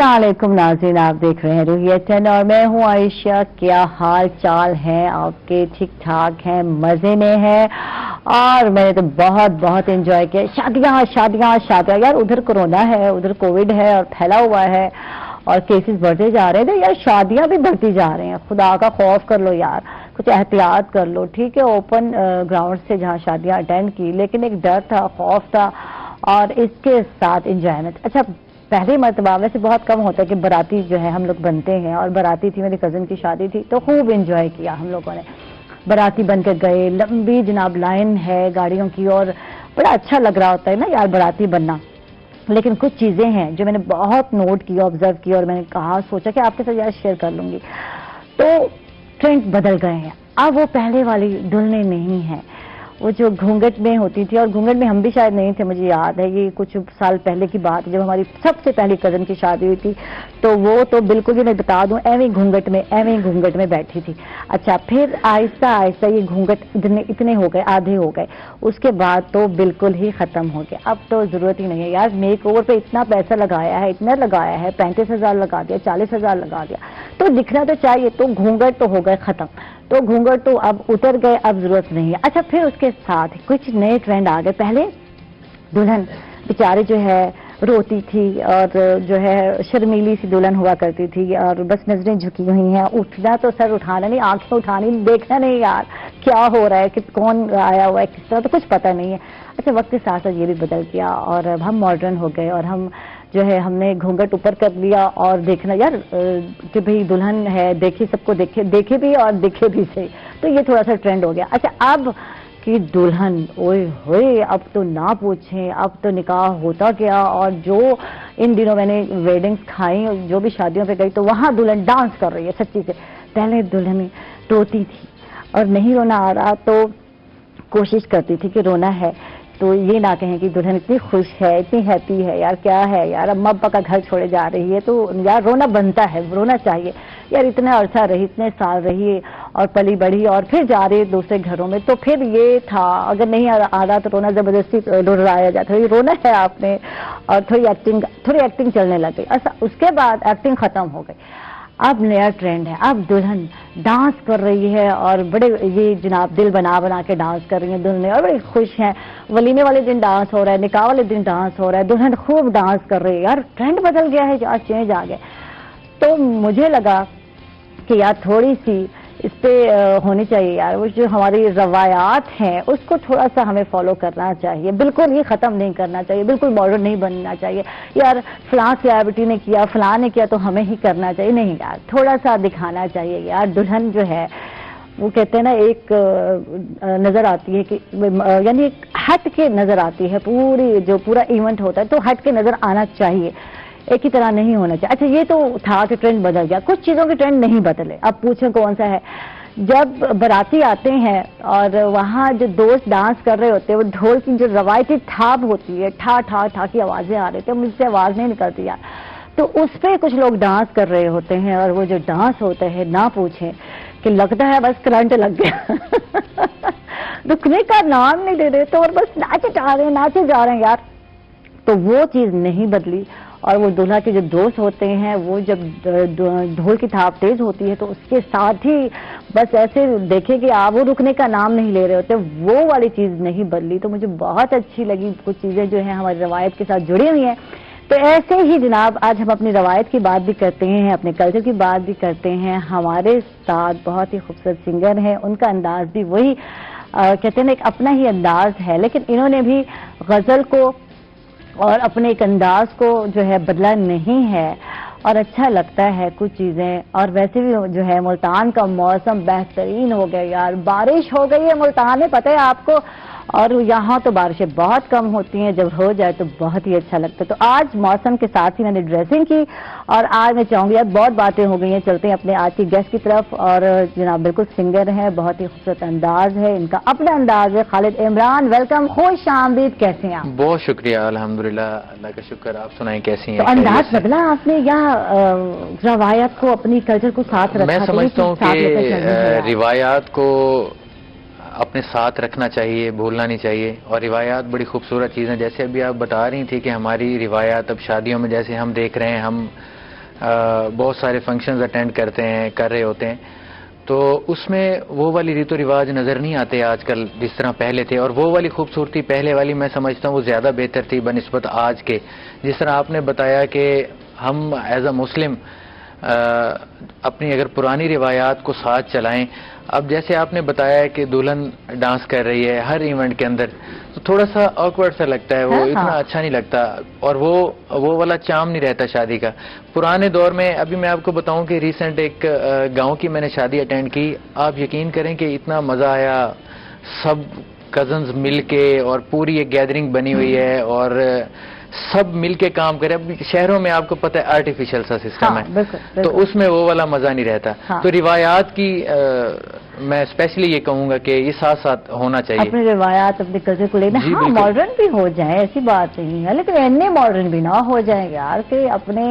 अस्सलाम वालेकुम नाज़रीन, आप देख रहे हैं रुहियत चैनल और मैं हूं आयशा। क्या हाल चाल है आपके? ठीक ठाक हैं, मजे में हैं? और मैंने तो बहुत बहुत एंजॉय किया। शादियां शादियां शादियां यार, उधर कोरोना है, उधर कोविड है और फैला हुआ है और केसेस बढ़ते जा रहे थे यार, शादियां भी बढ़ती जा रही हैं। खुदा का खौफ कर लो यार, कुछ एहतियात कर लो। ठीक है, ओपन ग्राउंड से जहां शादियां अटेंड की, लेकिन एक डर था, खौफ था और इसके साथ एंजॉयमेंट। अच्छा, पहली मरतबा वैसे बहुत कम होता है कि बाराती जो है हम लोग बनते हैं, और बाराती थी, मेरी कज़न की शादी थी तो खूब एंजॉय किया हम लोगों ने। बाराती बन के गए, लंबी जनाब लाइन है गाड़ियों की और बड़ा अच्छा लग रहा होता है ना यार बाराती बनना। लेकिन कुछ चीज़ें हैं जो मैंने बहुत नोट की, ऑब्जर्व की और मैंने कहा, सोचा कि आपके साथ यार शेयर कर लूँगी। तो ट्रेंड बदल गए हैं, अब वो पहले वाली दुल्हनें नहीं हैं। वो जो घूंघट में होती थी, और घूंघट में हम भी शायद नहीं थे, मुझे याद है ये कुछ साल पहले की बात, जब हमारी सबसे पहली कज़न की शादी हुई थी तो वो तो बिल्कुल ही मैं बता दूं एवं घूंघट में बैठी थी। अच्छा, फिर आहिस्ता आहिस्ता ये घूंघट इतने हो गए, आधे हो गए, उसके बाद तो बिल्कुल ही खत्म हो गया। अब तो जरूरत ही नहीं है यार, मेक ओवर पे इतना पैसा लगाया है, इतना लगाया है, 35,000 लगा दिया, 40,000 लगा दिया, तो दिखना तो चाहिए। तो घूंघट तो हो गए खत्म, तो घूंघट तो अब उतर गए, अब जरूरत नहीं है। अच्छा, फिर उसके साथ कुछ नए ट्रेंड आ गए। पहले दुल्हन बेचारी जो है रोती थी और जो है शर्मीली सी दुल्हन हुआ करती थी और बस नजरें झुकी हुई हैं, उठना तो सर उठाना नहीं, आंखें उठानी, देखना नहीं यार क्या हो रहा है, कि कौन आया हुआ है, किस तरह, तो कुछ पता नहीं है। अच्छा, वक्त के साथ साथ ये भी बदल गया और अब हम मॉडर्न हो गए और हम जो है हमने घूंघट ऊपर कर लिया और देखना यार कि भाई दुल्हन है, देखी सबको, देखे भी और दिखे भी सही, तो ये थोड़ा सा ट्रेंड हो गया। अच्छा, अब कि दुल्हन, ओए होए, अब तो ना पूछें, अब तो निकाह होता गया। और जो इन दिनों मैंने वेडिंग्स खाई, जो भी शादियों पे गई, तो वहां दुल्हन डांस कर रही है सच्ची से। पहले दुल्हन रोती थी और नहीं रोना आ रहा तो कोशिश करती थी कि रोना है, तो ये ना कहें कि दुल्हन इतनी खुश है, इतनी हैप्पी है यार, क्या है यार, अम्मा अब्बा का घर छोड़े जा रही है, तो यार रोना बनता है, रोना चाहिए यार। इतना अरसा रही, इतने साल रही और पली बढ़ी और फिर जा रही दूसरे घरों में, तो फिर ये था, अगर नहीं आ रहा तो रोना जबरदस्ती दोहराया जाता है, ये रोना है आपने, और थोड़ी एक्टिंग चलने लग गई। अच्छा, उसके बाद एक्टिंग खत्म हो गई। अब नया ट्रेंड है, अब दुल्हन डांस कर रही है और बड़े ये जनाब दिल बना बना के डांस कर रही है दुल्हन, और बड़ी खुश हैं। वलीमे वाले दिन डांस हो रहा है, निकाह वाले दिन डांस हो रहा है, दुल्हन खूब डांस कर रही है। यार ट्रेंड बदल गया है यार, चेंज आ गया। तो मुझे लगा कि यार थोड़ी सी इस पे होनी चाहिए यार, वो जो हमारी रवायात हैं उसको थोड़ा सा हमें फॉलो करना चाहिए, बिल्कुल ही खत्म नहीं करना चाहिए, बिल्कुल मॉडर्न नहीं बनना चाहिए यार। फलां सेलिब्रिटी ने किया, फलां ने किया तो हमें ही करना चाहिए, नहीं यार, थोड़ा सा दिखाना चाहिए यार। दुल्हन जो है वो कहते हैं ना, एक नजर आती है कि यानी एक हट के नजर आती है, पूरा इवेंट होता है तो हट के नजर आना चाहिए, एक ही तरह नहीं होना चाहिए। अच्छा, ये तो था कि ट्रेंड बदल गया, कुछ चीजों के ट्रेंड नहीं बदले। अब पूछें कौन सा है? जब बाराती आते हैं और वहां जो दोस्त डांस कर रहे होते हैं, वो ढोल की जो रवायती थाप होती है, ठा ठा ठा की आवाजें आ रही थी, मुझसे आवाज नहीं निकलती यार, तो उस पे कुछ लोग डांस कर रहे होते हैं और वो जो डांस होता है ना पूछें कि लगता है बस करंट लग गया रुकने का नाम नहीं दे रहे, तो और बस नाचे जा रहे हैं यार। तो वो चीज नहीं बदली। और वो दूल्हा के जो दोस्त होते हैं, वो जब ढोल की थाप तेज होती है तो उसके साथ ही बस ऐसे देखे कि आप वो रुकने का नाम नहीं ले रहे होते, वो वाली चीज नहीं बदली। तो मुझे बहुत अच्छी लगी, कुछ चीजें जो है हमारी रवायत के साथ जुड़ी हुई हैं। तो ऐसे ही जनाब आज हम अपनी रवायत की बात भी करते हैं, अपने कल्चर की बात भी करते हैं। हमारे साथ बहुत ही खूबसूरत सिंगर हैं, उनका अंदाज भी वही कहते हैं ना, एक अपना ही अंदाज है, लेकिन इन्होंने भी गजल को और अपने एक अंदाज को जो है बदला नहीं है और अच्छा लगता है कुछ चीजें। और वैसे भी जो है मुल्तान का मौसम बेहतरीन हो गया यार, बारिश हो गई है मुल्तान में, पता है आपको, और यहाँ तो बारिशें बहुत कम होती हैं, जब हो जाए तो बहुत ही अच्छा लगता है। तो आज मौसम के साथ ही मैंने ड्रेसिंग की और आज मैं चाहूंगी यार, बहुत बातें हो गई हैं, चलते हैं अपने आज की गेस्ट की तरफ। और जनाब बिल्कुल सिंगर हैं, बहुत ही खूबसूरत अंदाज है इनका, अपना अंदाज है। खालिद इमरान, वेलकम, खुश आमदीद, कैसे हैं आप? बहुत शुक्रिया, अल्हम्दुलिल्लाह, अल्लाह का शुक्र। आप सुनाएं कैसी हैं? तो अंदाज बदला आपने या रवायत को, अपनी कल्चर को साथ रखा? मैं समझता हूँ कि रिवायात को अपने साथ रखना चाहिए, भूलना नहीं चाहिए। और रिवायात बड़ी खूबसूरत चीज़ है, जैसे अभी आप बता रही थी कि हमारी रिवायात अब शादियों में जैसे हम देख रहे हैं, हम بہت سارے فنکشنز اٹینڈ کر رہے ہوتے ہیں، تو اس میں وہ والی ریت و رواج نظر نہیں آتے آج کل جس طرح پہلے تھے، اور وہ والی خوبصورتی پہلے والی میں سمجھتا ہوں وہ زیادہ بہتر تھی بنسبت آج کے. جس طرح آپ نے بتایا کہ ہم ایز اے مسلم اپنی اگر پرانی روایات کو ساتھ چلائیں. اب جیسے آپ نے بتایا کہ دلہن ڈانس کر رہی ہے ہر ایونٹ کے اندر، تو تھوڑا سا آکورڈ سا لگتا ہے، وہ اتنا اچھا نہیں لگتا، اور وہ والا چام نہیں رہتا شادی کا. پرانے دور میں ابھی میں آپ کو بتاؤں کہ ریسنٹ ایک گاؤں کی میں نے شادی اٹینڈ کی، آپ یقین کریں کہ اتنا مزہ آیا، سب کزنز مل کے، اور پوری ایک گیدرنگ بنی ہوئی ہے، اور سب مل کے کام کرے. اب شہروں میں آپ کو پتہ ہے آرٹیفیشل سا سسٹم ہے، تو اس میں وہ والا مزہ نہیں رہتا. تو روایات کی میں اسپیشلی یہ کہوں گا کہ یہ ساتھ ساتھ ہونا چاہیے، اپنی روایات اپنے کلچر کو لینا. ہاں ماڈرن بھی ہو جائیں ایسی بات نہیں ہے، لیکن اتنے ماڈرن بھی نہ ہو جائیں یار کہ اپنے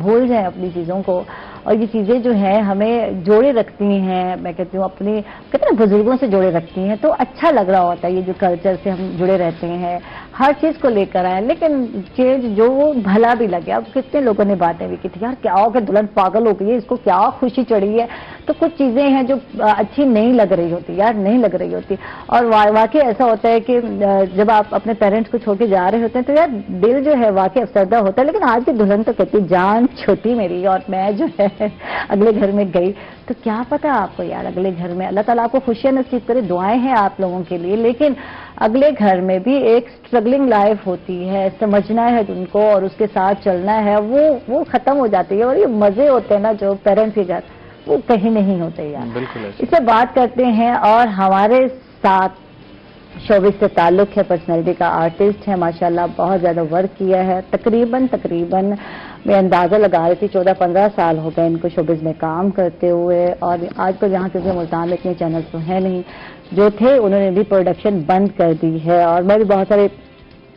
بھول جائیں اپنی چیزوں کو. اور یہ چیزیں جو ہیں ہمیں جوڑے رکھتی ہیں، میں کہتی ہوں اپنی کہتے ہیں بزرگوں سے جوڑے رکھتی ہیں، تو اچھا لگ رہا ہوتا ہے یہ جو کلچر سے ہم جڑے رہتے ہیں، ہر چیز کو لے کر آئے. لیکن چینج جو وہ بھلا بھی لگے. اب کتنے لوگوں نے باتیں بھی کی تھی یار کیا ہو کہ دلہن پاگل ہو گئی ہے، اس کو کیا خوشی چڑھی ہے. تو کچھ چیزیں ہیں جو اچھی نہیں لگ رہی ہوتی یار، نہیں لگ رہی ہوتی. اور واقعی ایسا ہوتا ہے کہ جب آپ اپنے پیرنٹس کو چھوڑ کے جا رہے ہوتے ہیں تو یار دل جو ہے واقعی افسردہ ہوتا ہے. لیکن آج کی دلہن تو کہتی جان چھوٹی میری، اور میں جو ہے اگلے گھر میں گئی تو کیا پتا آپ کو یار اگلے گھر میں اللہ تعالیٰ آپ کو خوشیاں نصیب کرے، دعائیں ہیں آپ لوگوں کے لیے. لیکن اگلے گھر میں بھی ایک اسٹرگلنگ لائف ہوتی ہے، سمجھنا ہے ان کو اور اس کے ساتھ چلنا ہے، وہ ختم ہو جاتی ہے. اور یہ مزے ہوتے ہیں نا جو پیرنٹس کے گھر، وہ کہیں نہیں ہوتے یار. اس سے بات کرتے ہیں، اور ہمارے ساتھ شوبز سے تعلق ہے، پرسنالٹی کا آرٹسٹ ہے ماشاءاللہ، بہت زیادہ ورک کیا ہے. تقریباً میں اندازہ لگا رہی تھی 14-15 سال ہو گئے ان کو شوبز میں کام کرتے ہوئے. اور آج کل یہاں کیونکہ ملتان میں اتنے چینلز تو ہیں نہیں، جو تھے انہوں نے بھی پروڈکشن بند کر دی ہے. اور میں بھی بہت سارے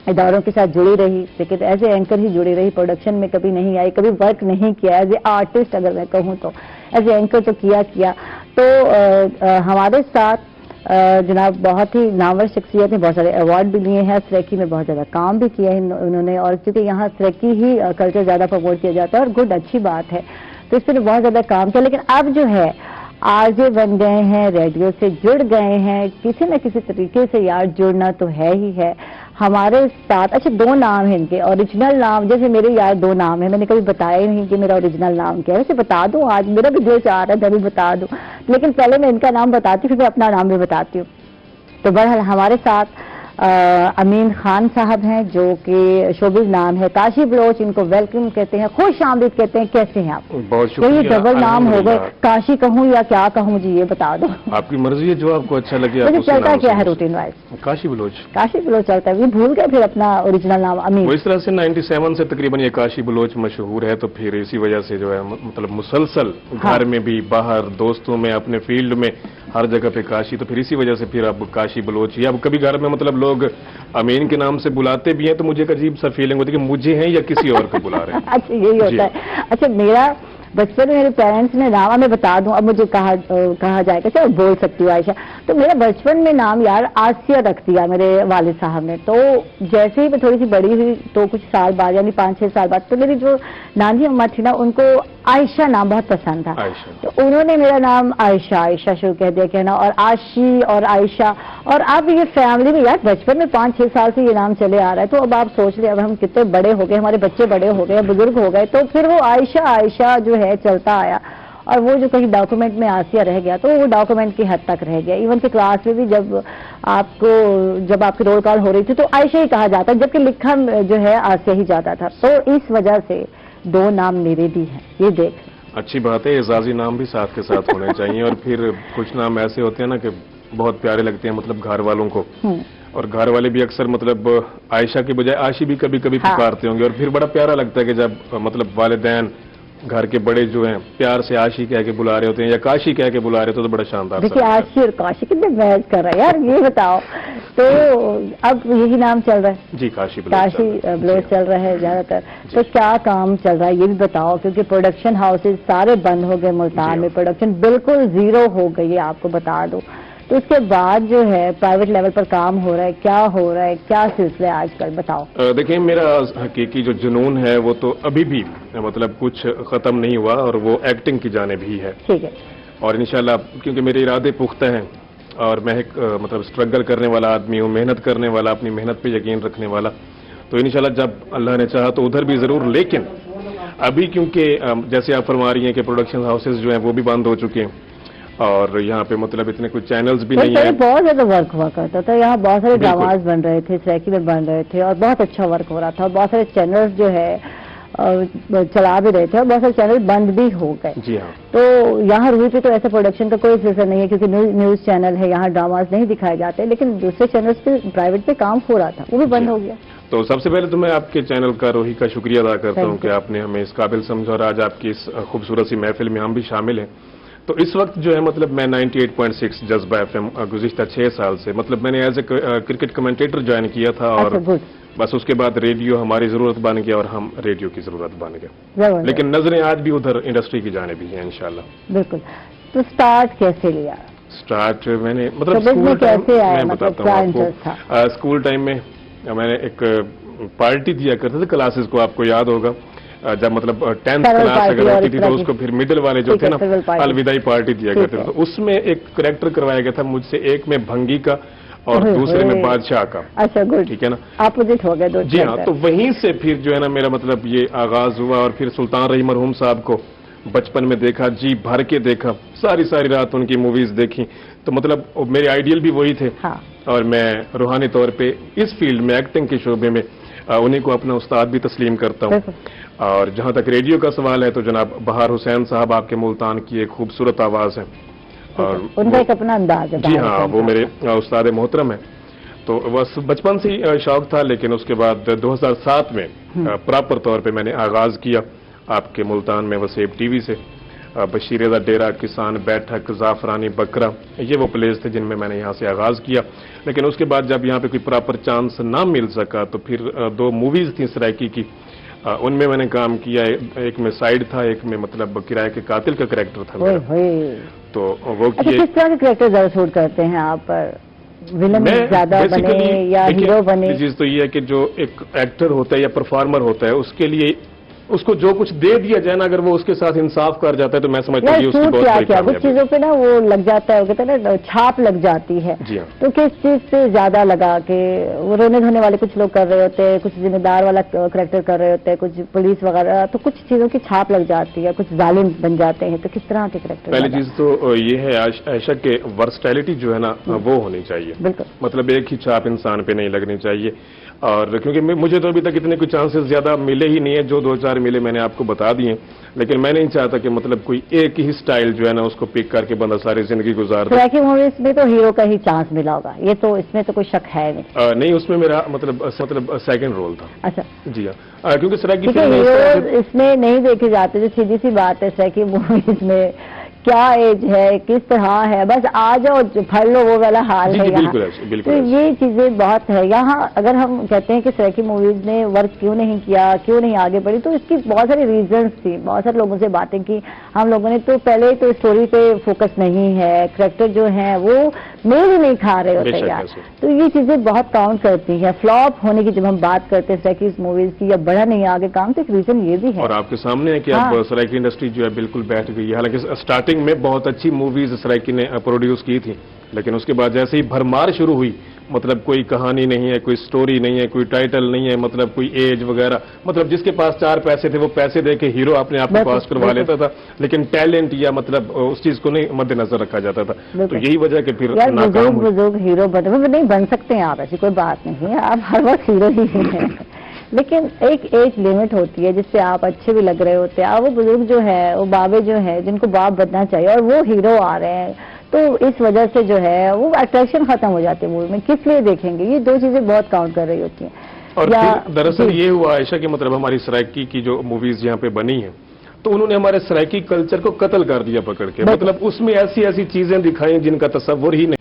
اداروں کے ساتھ جڑی رہی، لیکن ایز اے اینکر ہی جڑی رہی، پروڈکشن میں کبھی نہیں آئی، کبھی ورک نہیں کیا. ایز اے آرٹسٹ اگر میں کہوں تو ایز اے اینکر تو کیا. تو ہمارے ساتھ جناب بہت ہی نامور شخصیت ہیں، بہت سارے ایوارڈ بھی لیے ہیں، سریکی میں بہت زیادہ کام بھی کیا ہے انہوں نے. اور کیونکہ یہاں سریکی ہی کلچر زیادہ پروموٹ کیا جاتا ہے، اور گڈ اچھی بات ہے، تو اس پہ بہت زیادہ کام کیا. لیکن اب جو ہے آرجے بن گئے ہیں، ریڈیو سے جڑ گئے ہیں، کسی نہ کسی طریقے سے یار جڑنا تو ہے ہی ہے ہمارے ساتھ. اچھا 2 نام ہیں ان کے اوریجنل نام، جیسے میرے یار 2 نام ہیں، میں نے کبھی بتایا ہی نہیں کہ میرا اوریجنل نام کیا ہے. ویسے بتا دوں، آج میرا بھی دل چاہ رہا ہے میں بھی بتا دوں، لیکن پہلے میں ان کا نام بتاتی ہوں پھر میں اپنا نام بھی بتاتی ہوں. تو بہرحال ہمارے ساتھ امین خان صاحب ہیں جو کہ شوبز نام ہے کاشی بلوچ، ان کو ویلکم کہتے ہیں، خوش آمدید کہتے ہیں. کیسے ہیں آپ؟ بہت شکریہ. یہ ڈبل نام ہو گئے، کاشی کہوں یا کیا کہوں جی یہ بتا دو. آپ کی مرضی ہے، جو آپ کو اچھا لگے. مجھے چلتا کیا ہے روٹین وائز؟ کاشی بلوچ. کاشی بلوچ چلتا ہے. یہ بھول گئے پھر اپنا اوریجنل نام امین؟ وہ اس طرح سے 97 سے تقریباً یہ کاشی بلوچ مشہور ہے، تو پھر اسی وجہ سے جو ہے مطلب مسلسل گھر میں بھی، باہر دوستوں میں، اپنے فیلڈ میں، ہر جگہ پہ کاشی. تو پھر اسی وجہ سے پھر اب کاشی بلوچ ہی. اب کبھی گھر میں مطلب لوگ امین کے نام سے بلاتے بھی ہیں تو مجھے ایک عجیب سا فیلنگ ہوتی ہے کہ مجھے ہیں یا کسی اور کو بلا رہے ہیں. اچھا یہی ہوتا ہے. اچھا میرا بچپن میں میرے پیرنٹس نے نام، میں بتا دوں اب مجھے کہا جائے گا، چلو بول سکتی ہوں عائشہ، تو میرا بچپن میں نام یار آسیہ رکھ دیا میرے والد صاحب نے. تو جیسے ہی میں تھوڑی سی بڑی ہوئی تو کچھ سال بعد یعنی 5-6 سال بعد، تو میری جو نانی اماں تھی نا ان کو عائشہ نام بہت پسند تھا، تو انہوں نے میرا نام عائشہ شروع کہہ دیا کہنا، اور آشی اور عائشہ. اور اب یہ فیملی میں یار بچپن میں 5-6 سال سے یہ نام چلے آ رہا ہے. تو اب آپ سوچ لیں اب ہم کتنے بڑے ہو گئے، ہمارے بچے بڑے ہو گئے، بزرگ ہو گئے، تو پھر وہ عائشہ جو ہے چلتا آیا. اور وہ جو کہیں ڈاکومنٹ میں آسیہ رہ گیا تو وہ ڈاکومنٹ کی حد تک رہ گیا. ایون کہ کلاس میں بھی جب آپ کی رول کال ہو رہی تھی تو عائشہ ہی کہا جاتا، جبکہ لکھا جو ہے آسیہ ہی جاتا تھا. تو اس وجہ سے 2 نام میرے بھی ہیں. یہ دیکھ اچھی بات ہے، اعزازی نام بھی ساتھ کے ساتھ ہونے چاہیے. اور پھر کچھ نام ایسے ہوتے ہیں نا کہ بہت پیارے لگتے ہیں مطلب گھر والوں کو، اور گھر والے بھی اکثر مطلب عائشہ کی بجائے عاشی بھی کبھی کبھی پکارتے ہوں گے. اور پھر بڑا پیارا لگتا ہے کہ جب مطلب والدین گھر کے بڑے جو ہیں پیار سے عاشی کہہ کے بلا رہے ہوتے ہیں یا کاشی کہہ کے بلا رہے ہوتے ہیں، تو بڑا شاندار. دیکھیے عاشی اور کاشی کتنے میچ کر رہا ہے یار، یہ بتاؤ. تو اب یہی نام چل رہا ہے جی، کاشی بلوچ چل رہا ہے زیادہ تر. تو کیا کام چل رہا ہے یہ بھی بتاؤ، کیونکہ پروڈکشن ہاؤسز سارے بند ہو گئے ملتان میں، پروڈکشن بالکل زیرو ہو گئی ہے آپ کو بتا دو. تو تو اس کے بعد جو ہے پرائیویٹ لیول پر کام ہو رہا ہے، کیا ہو رہا ہے، کیا سلسلہ ہے آج کل، بتاؤ. دیکھیں میرا حقیقی جو جنون ہے وہ تو ابھی بھی مطلب کچھ ختم نہیں ہوا اور وہ ایکٹنگ کی جانب ہی ہے. ٹھیک ہے. اور انشاءاللہ کیونکہ میرے ارادے پختہ ہیں اور میں ایک مطلب اسٹرگل کرنے والا آدمی ہوں، محنت کرنے والا، اپنی محنت پہ یقین رکھنے والا، تو انشاءاللہ جب اللہ نے چاہا تو ادھر بھی ضرور. لیکن ابھی کیونکہ جیسے آپ فرما رہی ہیں کہ پروڈکشن ہاؤسز جو ہیں وہ بھی بند ہو چکے ہیں اور یہاں پہ مطلب اتنے کوئی چینلز بھی نہیں ہیں. بہت زیادہ ورک ہوا کرتا تھا یہاں، بہت سارے ڈراماز بن رہے تھے، سریکی میں بن رہے تھے اور بہت اچھا ورک ہو رہا تھا، اور بہت سارے چینلز جو ہے چلا بھی رہے تھے اور بہت سارے چینل بند بھی ہو گئے. جی ہاں. تو یہاں روئی پہ تو ایسا پروڈکشن کا کوئی سلسلہ نہیں ہے کیونکہ نیوز چینل ہے، یہاں ڈراماز نہیں دکھائے جاتے، لیکن دوسرے چینلز پہ پرائیویٹ پہ کام ہو رہا تھا، وہ بھی بند ہو گیا. تو سب سے پہلے تو میں آپ کے چینل کا روہی کا شکریہ ادا کرتا ہوں کہ آپ نے ہمیں اس قابل سمجھا اور آج آپ کی اس خوبصورت سی محفل میں ہم بھی شامل ہیں. تو اس وقت جو ہے مطلب میں 98.6 جذبہ ایف ایم گزشتہ 6 سال سے مطلب میں نے as a cricket commentator join کیا تھا اور بس اس کے بعد ریڈیو ہماری ضرورت بن گیا اور ہم ریڈیو کی ضرورت بن گئے. لیکن نظریں آج بھی ادھر انڈسٹری کی جانب ہی ہیں انشاءاللہ. بالکل. تو سٹارٹ کیسے لیا؟ سٹارٹ میں نے مطلب اسکول ٹائم میں بتاتا ہوں آپ کو. اسکول ٹائم میں میں نے ایک پارٹی دیا کرتے تھے کلاسز کو، آپ کو یاد ہوگا جب مطلب 10th کلاس اگر ہوتی تھی تو اس کو پھر مڈل والے جو تھے نا الوداعی پارٹی دیا کرتے تھے. تو اس میں ایک کریکٹر کروایا گیا تھا مجھ سے، ایک میں بھنگی کا اور دوسرے میں بادشاہ کا. اچھا گڈ. ٹھیک ہے نا، اپوزٹ ہو گئے دو. جی ہاں. تو وہیں سے پھر جو ہے نا میرا مطلب یہ آغاز ہوا اور پھر سلطان رحیم مرحوم صاحب کو بچپن میں دیکھا، جی بھر کے دیکھا، ساری رات ان کی موویز دیکھی. تو مطلب میرے آئیڈیل بھی وہی تھے اور میں روحانی طور پہ اس فیلڈ میں ایکٹنگ کے شعبے میں انہیں کو اپنا استاد بھی تسلیم کرتا ہوں. اور جہاں تک ریڈیو کا سوال ہے تو جناب بہار حسین صاحب آپ کے ملتان کی ایک خوبصورت آواز ہے اور ان کا ایک اپنا انداز ہے. جی ہاں، وہ میرے استاد محترم ہیں. تو بس بچپن سے ہی شوق تھا، لیکن اس کے بعد 2007 میں پراپر طور پہ میں نے آغاز کیا آپ کے ملتان میں وسیب ٹی وی سے. بشیر رضا ڈیرا، کسان بیٹھک، زعفرانی بکرا، یہ وہ پلیز تھے جن میں نے یہاں سے آغاز کیا. لیکن اس کے بعد جب یہاں پہ کوئی پراپر چانس نہ مل سکا تو پھر 2 موویز تھیں سرائکی کی، ان میں نے کام کیا. ایک میں سائیڈ تھا، ایک میں مطلب کرائے کے قاتل کا کریکٹر تھا میرا. تو وہ کس طرح کے کریکٹر زیادہ سوٹ کرتے ہیں آپ پر؟ ولن زیادہ بنے یا ہیرو بنے؟ چیز تو یہ ہے کہ جو ایک ایکٹر ہوتا ہے یا پرفارمر ہوتا ہے اس کے لیے اس کو جو کچھ دے دیا جائے نا، اگر وہ اس کے ساتھ انصاف کر جاتا ہے تو میں سمجھتا ہوں کہ اس کی بہت بڑی کامیابی ہے. کچھ چیزوں پہ نا وہ لگ جاتا ہے، وہ کہتے ہیں نا چھاپ لگ جاتی ہے. جی ہاں. تو کس چیز سے زیادہ لگا کہ وہ رونے دھونے والے کچھ لوگ کر رہے ہوتے ہیں، کچھ ذمہ دار والا کریکٹر کر رہے ہوتے ہیں، کچھ پولیس وغیرہ، تو کچھ چیزوں کی چھاپ لگ جاتی ہے، کچھ ظالم بن جاتے ہیں. تو کس طرح کے کریکٹر؟ پہلی چیز تو یہ ہے عائشہ کہ ورسٹیلٹی جو ہے نا وہ ہونی چاہیے. بالکل. مطلب ایک ہی چھاپ انسان پہ نہیں لگنی چاہیے. اور کیونکہ مجھے تو ابھی تک اتنے کوئی چانسز زیادہ ملے ہی نہیں ہے، جو 2-4 ملے میں نے آپ کو بتا دیے. لیکن میں نہیں چاہتا کہ مطلب کوئی ایک ہی سٹائل جو ہے نا اس کو پک کر کے بندہ ساری زندگی گزار دے. سرائکی موویز میں تو ہیرو کا ہی چانس ملا ہوگا، یہ تو اس میں تو کوئی شک ہے نہیں. نہیں، اس میں میرا مطلب سیکنڈ رول تھا. اچھا. جی ہاں، کیونکہ سرائکی ہیرو اس میں نہیں دیکھے جاتے، جو سیدھی سی بات ہے سرائکی موویز میں کیا ایج ہے، کس طرح ہے، بس آ جاؤ پھڑ لو، وہ والا حال ہے یہاں. تو یہ چیزیں بہت ہے یہاں. اگر ہم کہتے ہیں کہ سرائکی موویز نے ورک کیوں نہیں کیا، کیوں نہیں آگے بڑھی، تو اس کی بہت ساری ریزنس تھی. بہت سارے لوگوں سے باتیں کی ہم لوگوں نے. تو پہلے تو اسٹوری پہ فوکس نہیں ہے، کریکٹر جو ہیں وہ میل ہی نہیں کھا رہے ہوتے یار. تو یہ چیزیں بہت کاؤنٹ کرتی ہیں. فلاپ ہونے کی جب ہم بات کرتے ہیں سرائکی موویز کی یا بڑا نہیں آگے کام، تو ایک ریزن یہ بھی ہے. اور آپ کے سامنے ہے کہ اب سرائکی انڈسٹری جو ہے بالکل بیٹھ گئی ہے. حالانکہ اسٹارٹنگ میں بہت اچھی موویز سرائکی نے پروڈیوس کی تھی، لیکن اس کے بعد جیسے ہی بھرمار شروع ہوئی، مطلب کوئی کہانی نہیں ہے، کوئی سٹوری نہیں ہے، کوئی ٹائٹل نہیں ہے، مطلب کوئی ایج وغیرہ، مطلب جس کے پاس 4 پیسے تھے وہ پیسے دے کے ہیرو اپنے آپ کو پاس کروا لیتا تھا، لیکن ٹیلنٹ یا مطلب اس چیز کو نہیں مد نظر رکھا جاتا تھا. تو یہی وجہ کہ پھر بزرگ ہیرو نہیں بن سکتے ہیں آپ، ایسی کوئی بات نہیں ہے، آپ ہر وقت ہیرو ہی ہیں. لیکن ایک ایج لمٹ ہوتی ہے جس سے آپ اچھے بھی لگ رہے ہوتے ہیں. اور وہ بزرگ جو ہے، وہ بابے جو ہے جن کو باپ بننا چاہیے اور وہ ہیرو آ رہے ہیں، تو اس وجہ سے جو ہے وہ اٹریکشن ختم ہو جاتی ہے مووی میں. کس لیے دیکھیں گے؟ یہ 2 چیزیں بہت کاؤنٹ کر رہی ہوتی ہیں. اور دراصل یہ ہوا عائشہ کہ مطلب ہماری سرائکی کی جو موویز یہاں پہ بنی ہیں تو انہوں نے ہمارے سرائکی کلچر کو قتل کر دیا پکڑ کے. مطلب اس میں ایسی چیزیں دکھائیں جن کا تصور ہی نہیں.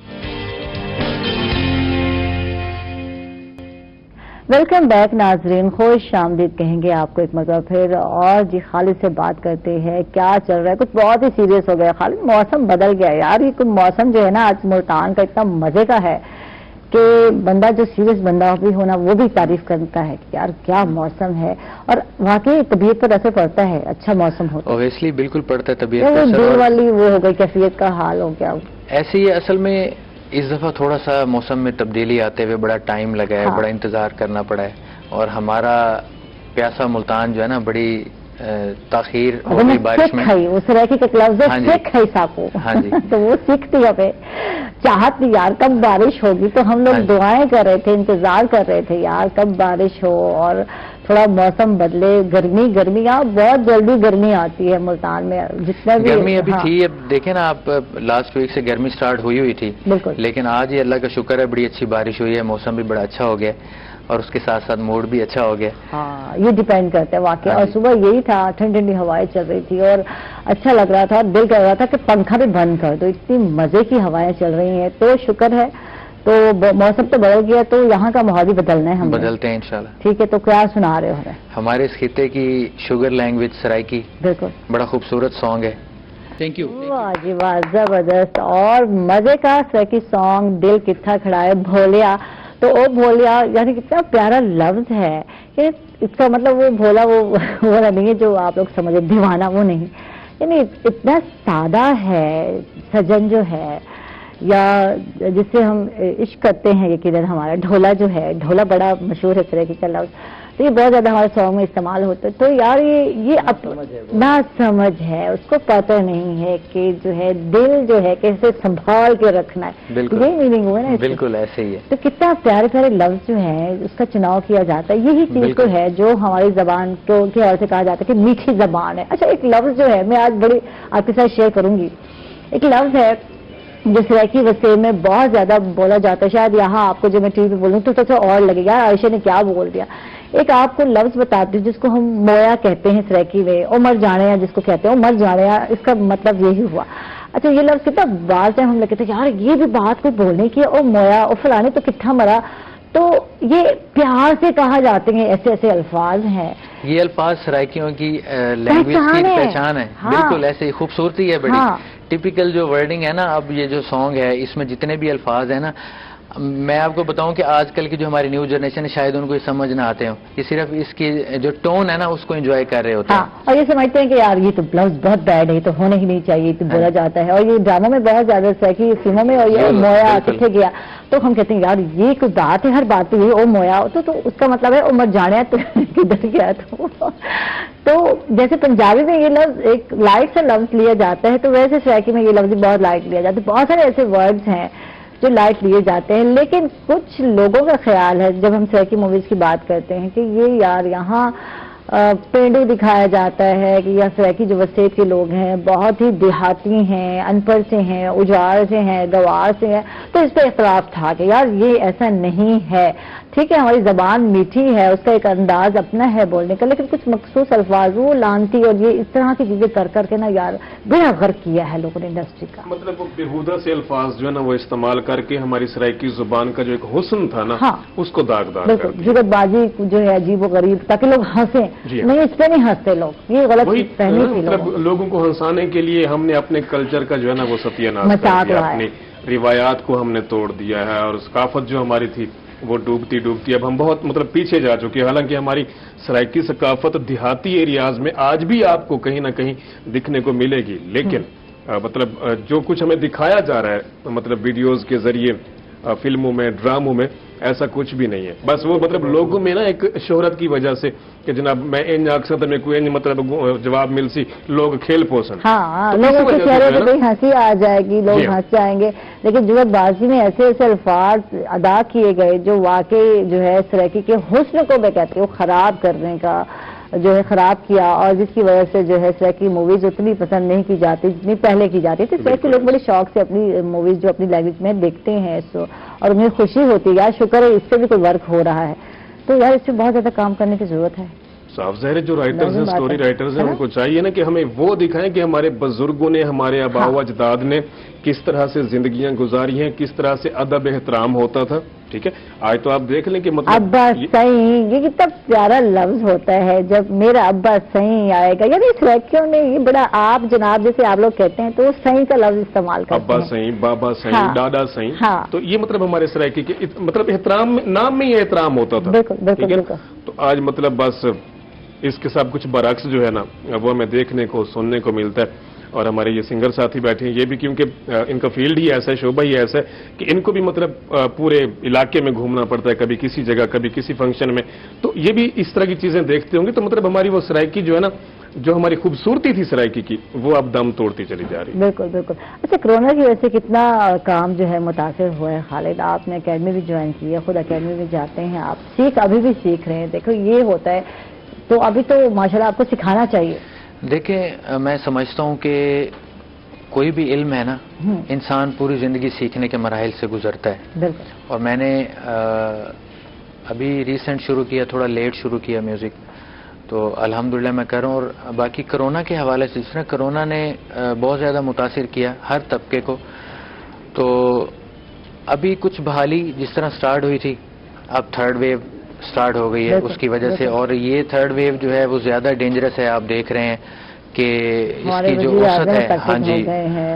वेलकम बैक नाजरीन, खुश आमदीद कहेंगे आपको एक मरतबा फिर। और जी खालिद से बात करते हैं, क्या चल रहा है? कुछ बहुत ही सीरियस हो गया खालिद, मौसम बदल गया यार। ये कुछ मौसम जो है ना आज मुल्तान का इतना मजे का है कि बंदा जो सीरियस बंदा भी होना वो भी तारीफ करता है कि यार क्या मौसम है। और वाकई तबीयत पर असर पड़ता है, अच्छा मौसम होता है। ओबियसली बिल्कुल पड़ता है तबीयत वो पर असर। दिल और वाली वो हो गई, कैफियत का हाल हो गया। ऐसे ही असल में इस दफा थोड़ा सा मौसम में तब्दीली आते हुए बड़ा टाइम लगा है, हाँ। बड़ा इंतजार करना पड़ा है। और हमारा प्यासा मुल्तान जो है ना बड़ी ताखीर हो गई बारिश में। उस तरह के लफ्ज हाँ जी। सिख है साको। हाँ जी। तो वो सीख थी हमें, चाहत थी यार कब बारिश होगी। तो हम लोग हाँ जी। दुआएं कर रहे थे, इंतजार कर रहे थे यार कब बारिश हो और थोड़ा मौसम बदले। गर्मी यहाँ बहुत जल्दी गर्मी आती है मुल्तान में, जितना भी गर्मी अभी हाँ, थी। अब देखें ना आप, लास्ट वीक से गर्मी स्टार्ट हुई थी, बिल्कुल। लेकिन आज ये अल्लाह का शुक्र है बड़ी अच्छी बारिश हुई है, मौसम भी बड़ा अच्छा हो गया और उसके साथ साथ मूड भी अच्छा हो गया। हाँ ये डिपेंड करता है वाकई। हाँ और जी। सुबह यही था, ठंडी ठंडी हवाएं चल रही थी और अच्छा लग रहा था। दिल कर रहा था कि पंखा भी बंद कर दो, इतनी मजे की हवाएं चल रही हैं। तो शुक्र है, तो मौसम तो बदल गया, तो यहाँ का माहौल भी बदलना है हमें। बदलते हैं इंशाल्लाह। ठीक है, तो क्या सुना रहे हो हमें? हमारे इस खिते की शुगर लैंग्वेज सराइकी, बिल्कुल बड़ा खूबसूरत सॉन्ग है। Thank you. वाह जी वाह, जबरदस्त और मजे का सैकी सॉन्ग, दिल कितना खड़ा है भोलिया। तो ओ भोलिया यानी कितना प्यारा लफ्ज है कि इसका मतलब वो भोला वो वाला नहीं है जो आप लोग समझे दीवाना, वो नहीं। यानी इतना सादा है सजन जो है, या जिससे हम इश्क करते हैं। यकीनन हमारा ढोला जो है, ढोला बड़ा मशहूर है इस तरह का लफ्ज, तो ये बहुत ज्यादा हमारे सॉन्ग में इस्तेमाल होता है। तो यार ये ना समझ है, उसको पता नहीं है कि जो है दिल जो है कैसे संभाल के रखना है। बिल्कुल। यही मीनिंग हुआ ना इसका? बिल्कुल ऐसे ही है। तो कितना प्यारे प्यारे लफ्ज जो है उसका चुनाव किया जाता है। यही चीज तो बिल्कुल। है जो हमारी जबान को की ओर से कहा जाता है कि मीठी जबान है। अच्छा, एक लफ्ज जो है मैं आज बड़ी आपके साथ शेयर करूंगी। एक लफ्ज है जो सराइकी वसीम में बहुत ज्यादा बोला जाता है, शायद यहाँ आपको जो मैं टीवी पे बोलूँ तो थोड़ा और लगेगा आयशा ने क्या बोल दिया। एक आपको लफ्ज बताती हूँ जिसको हम मोया कहते हैं सराइकी में, उमर जाने या जिसको कहते हैं उमर जाने, इसका मतलब यही हुआ। अच्छा, ये लफ्ज कितना बार से हम लगे थे यार ये भी बात कोई बोलने की है, ओ मोया ओ फलाने तो कितना मरा। तो ये प्यार से कहा जाते हैं, ऐसे ऐसे अल्फाज हैं। ये अल्फाज सराइकियों की लैंग्वेज की पहचान है। हाँ। बिल्कुल ऐसे ही खूबसूरती है बड़ी। हाँ। टिपिकल जो वर्डिंग है ना, अब ये जो सॉन्ग है इसमें जितने भी अल्फाज है ना, मैं आपको बताऊं कि आजकल की जो हमारी न्यू जनरेशन है शायद उनको ये समझ ना आते हो। ये सिर्फ इसकी जो टोन है ना उसको एंजॉय कर रहे होते हैं। हाँ, और ये समझते हैं कि यार ये तो लफ्ज बहुत बैड है, ये तो होने ही नहीं चाहिए, तो बोला जाता है। और ये ड्रामों में बहुत ज्यादा है कि फिल्मों में, और ये बिल्कुल, मोया बिल्कुल। कितने गया, तो हम कहते हैं यार ये कोई बात है, हर बात पे ये ओ मोया, तो उसका मतलब है उमर जाने तो किधर गया। तो जैसे पंजाबी में ये लफ्ज एक लाइट सा लफ्ज लिया जाता है, तो वैसे सराइकी में ये लफ्ज बहुत लाइट लिया जाता है। बहुत सारे ऐसे वर्ड्स हैं जो लाइट लिए जाते हैं, लेकिन कुछ लोगों का ख्याल है जब हम सराइकी मूवीज की बात करते हैं कि ये यार यहाँ पेंडू दिखाया जाता है कि या सराइकी जो वसेत के लोग हैं बहुत ही देहाती हैं, अनपढ़ से हैं, उजाड़ से हैं, गवार से हैं। तो इस पर इख्तलाफ था कि यार ये ऐसा नहीं है। ठीक है, हमारी जबान मीठी है, उसका एक अंदाज अपना है बोलने का, लेकिन कुछ मखसूस अल्फाज वो लानती और ये इस तरह की चीजें कर करके ना यार बेड़ा गर्क किया है लोगों ने इंडस्ट्री का। मतलब वो बेहुदा से अल्फाज जो है ना वो इस्तेमाल करके हमारी सराइकी जुबान का जो एक हुस्न था ना, हाँ। उसको दागदार कर बिल्कुल, दिया। जुगतबाजी जो है अजीब व गरीब, ताकि लोग हंसे। जी हाँ। नहीं, इस पे नहीं हंसते लोग, ये गलत वही फहमी थी लोगों मतलब को। लोगों को हंसाने के लिए हमने अपने कल्चर का जो है ना वो सत्यानाश कर मजाक दिया, उड़ाया। अपनी रिवायात को हमने तोड़ दिया है और सकाफत जो हमारी थी वो डूबती डूबती अब हम बहुत मतलब पीछे जा चुके हैं। हालांकि हमारी सराइकी सकाफत देहाती एरियाज में आज भी आपको कहीं ना कहीं दिखने को मिलेगी, लेकिन मतलब जो कुछ हमें दिखाया जा रहा है मतलब वीडियोस के जरिए, फिल्मों में, ड्रामों में, ऐसा कुछ भी नहीं है। बस वो मतलब लोगों में ना एक शोहरत की वजह से कि जनाब मैं इन अक्सर तो मेरे को इन मतलब जवाब मिल सी लोग खेल पोषण। हाँ, तो लोगों इसी के वजह से चेहरे जो है पे ना, कहीं हंसी आ जाएगी, लोग जी हाँ। हंस जाएंगे, लेकिन जुगतबाजी में ऐसे ऐसे अल्फाज अदा किए गए जो वाकई जो है सराइकी के हुस्न को मैं कहती हूँ खराब करने का जो है खराब किया, और जिसकी वजह से जो है सराइकी मूवीज उतनी पसंद नहीं की जाती जितनी पहले की जाती थी। सराइकी लोग बड़े शौक से अपनी मूवीज जो अपनी लैंग्वेज में देखते हैं सो, और उन्हें खुशी होती है यार शुक्र है इससे भी कोई वर्क हो रहा है। तो यार इस पे बहुत ज्यादा काम करने की जरूरत है। साफ ज़ाहिर है जो राइटर्स हैं, लाज़िम बात स्टोरी है। राइटर्स हैं, है ना? उनको चाहिए ना कि हमें वो दिखाएं कि हमारे बुजुर्गों ने, हमारे आबाओ अजदाद ने किस तरह से जिंदगियां गुजारी हैं, किस तरह से अदब एहतराम होता था। ठीक है, आज तो आप देख लें कि मतलब अब्बा सही, ये कितना प्यारा लफ्ज होता है जब मेरा अब्बा सही आएगा, यानी इस लड़कियों ने ये बड़ा, आप जनाब जैसे आप लोग कहते हैं तो वो सही का लफ्ज इस्तेमाल करते अब्बा हैं। सही, बाबा सही, हाँ, दादा सही। हाँ, तो ये मतलब हमारे सराइकी के मतलब एहतराम, नाम में ही एहतराम होता था। बिल्कुल बिल्कुल ठीक है? बिल्कुल। तो आज मतलब बस इसके सब कुछ बरक्स जो है ना, वो हमें देखने को सुनने को मिलता है। और हमारे ये सिंगर साथी बैठे हैं, ये भी क्योंकि इनका फील्ड ही ऐसा है, शोभा ही ऐसा है कि इनको भी मतलब पूरे इलाके में घूमना पड़ता है, कभी किसी जगह, कभी किसी फंक्शन में। तो ये भी इस तरह की चीजें देखते होंगे। तो मतलब हमारी वो सराइकी जो है ना, जो हमारी खूबसूरती थी सराइकी की, वो अब दम तोड़ती चली जा रही है। बिल्कुल बिल्कुल। अच्छा, कोरोना की वजह से कितना काम जो है मुतासिर हुआ है खालिद? आपने एकेडमी भी ज्वाइन की है, खुद एकेडमी में जाते हैं आप, अभी भी सीख रहे हैं। देखो ये होता है, तो अभी तो माशाल्लाह आपको सिखाना चाहिए। देखिए, मैं समझता हूँ कि कोई भी इल्म है ना, इंसान पूरी ज़िंदगी सीखने के मराहिल से गुजरता है। बिल्कुल। और मैंने अभी रिसेंट शुरू किया, थोड़ा लेट शुरू किया म्यूज़िक, तो अल्हम्दुलिल्लाह मैं कर रहा हूँ। और बाकी कोरोना के हवाले से, जिस तरह कोरोना ने बहुत ज़्यादा मुतासिर किया हर तबके को, तो अभी कुछ बहाली जिस तरह स्टार्ट हुई थी, अब थर्ड वेव स्टार्ट हो गई है उसकी वजह से। और ये थर्ड वेव जो है वो ज़्यादा डेंजरस है। आप देख रहे हैं कि इसकी जो औसत है, हाँ जी,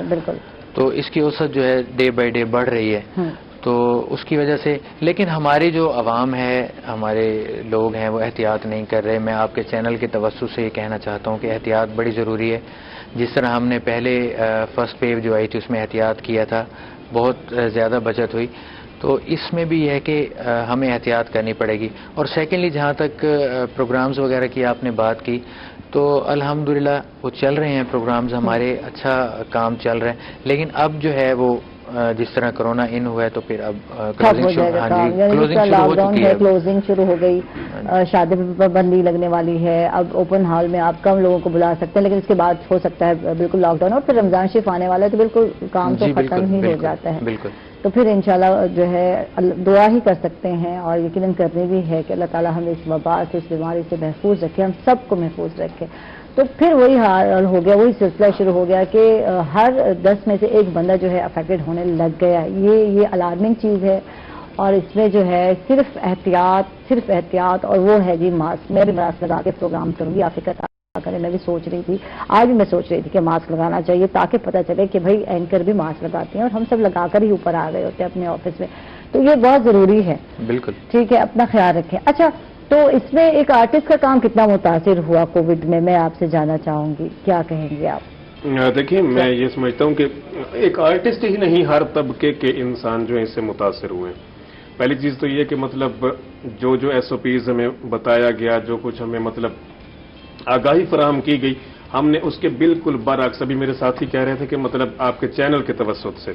बिल्कुल, तो इसकी औसत जो है डे बाय डे बढ़ रही है। तो उसकी वजह से, लेकिन हमारी जो आवाम है, हमारे लोग हैं, वो एहतियात नहीं कर रहे। मैं आपके चैनल के तवज्जुह से ये कहना चाहता हूँ कि एहतियात बड़ी ज़रूरी है। जिस तरह हमने पहले फर्स्ट वेव जो आई थी उसमें एहतियात किया था, बहुत ज़्यादा बचत हुई, तो इसमें भी है कि हमें एहतियात करनी पड़ेगी। और सेकेंडली, जहाँ तक प्रोग्राम्स वगैरह की आपने बात की, तो अल्हम्दुलिल्लाह वो चल रहे हैं प्रोग्राम्स हमारे, अच्छा काम चल रहा है। लेकिन अब जो है वो जिस तरह कोरोना इन हुआ है, तो फिर अब क्लोजिंग शुरू हो गई, शादी पर पाबंदी लगने वाली है, अब ओपन हॉल में आप कम लोगों को बुला सकते हैं, लेकिन इसके बाद हो सकता है बिल्कुल लॉकडाउन। और फिर रमजान शरीफ आने वाला है, तो बिल्कुल काम तो खत्म ही हो जाता है। बिल्कुल। तो फिर इंशाल्लाह जो है दुआ ही कर सकते हैं, और यकीनन करनी भी है कि अल्लाह ताला हमें इस वबा से, इस बीमारी से महफूज रखे, हम सबको महफूज रखे। तो फिर वही हाल हो गया, वही सिलसिला शुरू हो गया कि हर 10 में से एक बंदा जो है अफेक्टेड होने लग गया। ये अलार्मिंग चीज़ है, और इसमें जो है सिर्फ एहतियात, और वो है जी मास्क। मैं भी मास्क लगा के प्रोग्राम करूँगी, आप फिक्र करें। मैं भी सोच रही थी, आज भी मैं सोच रही थी कि मास्क लगाना चाहिए, ताकि पता चले कि भाई एंकर भी मास्क लगाते हैं, और हम सब लगाकर ही ऊपर आ गए होते हैं अपने ऑफिस में। तो ये बहुत ज़रूरी है। बिल्कुल ठीक है, अपना ख्याल रखें। अच्छा, तो इसमें एक आर्टिस्ट का काम कितना मुतासिर हुआ कोविड में, मैं आपसे जानना चाहूंगी, क्या कहेंगे आप? देखिए, मैं ये समझता हूँ कि एक आर्टिस्ट ही नहीं, हर तबके के इंसान जो है इससे मुतासिर हुए हैं। पहली चीज तो ये कि मतलब जो SOPs हमें बताया गया, जो कुछ हमें मतलब आगाही फराहम की गई, हमने उसके बिल्कुल बरअक्स, अभी मेरे साथी कह रहे थे कि मतलब आपके चैनल के तवज्जुह से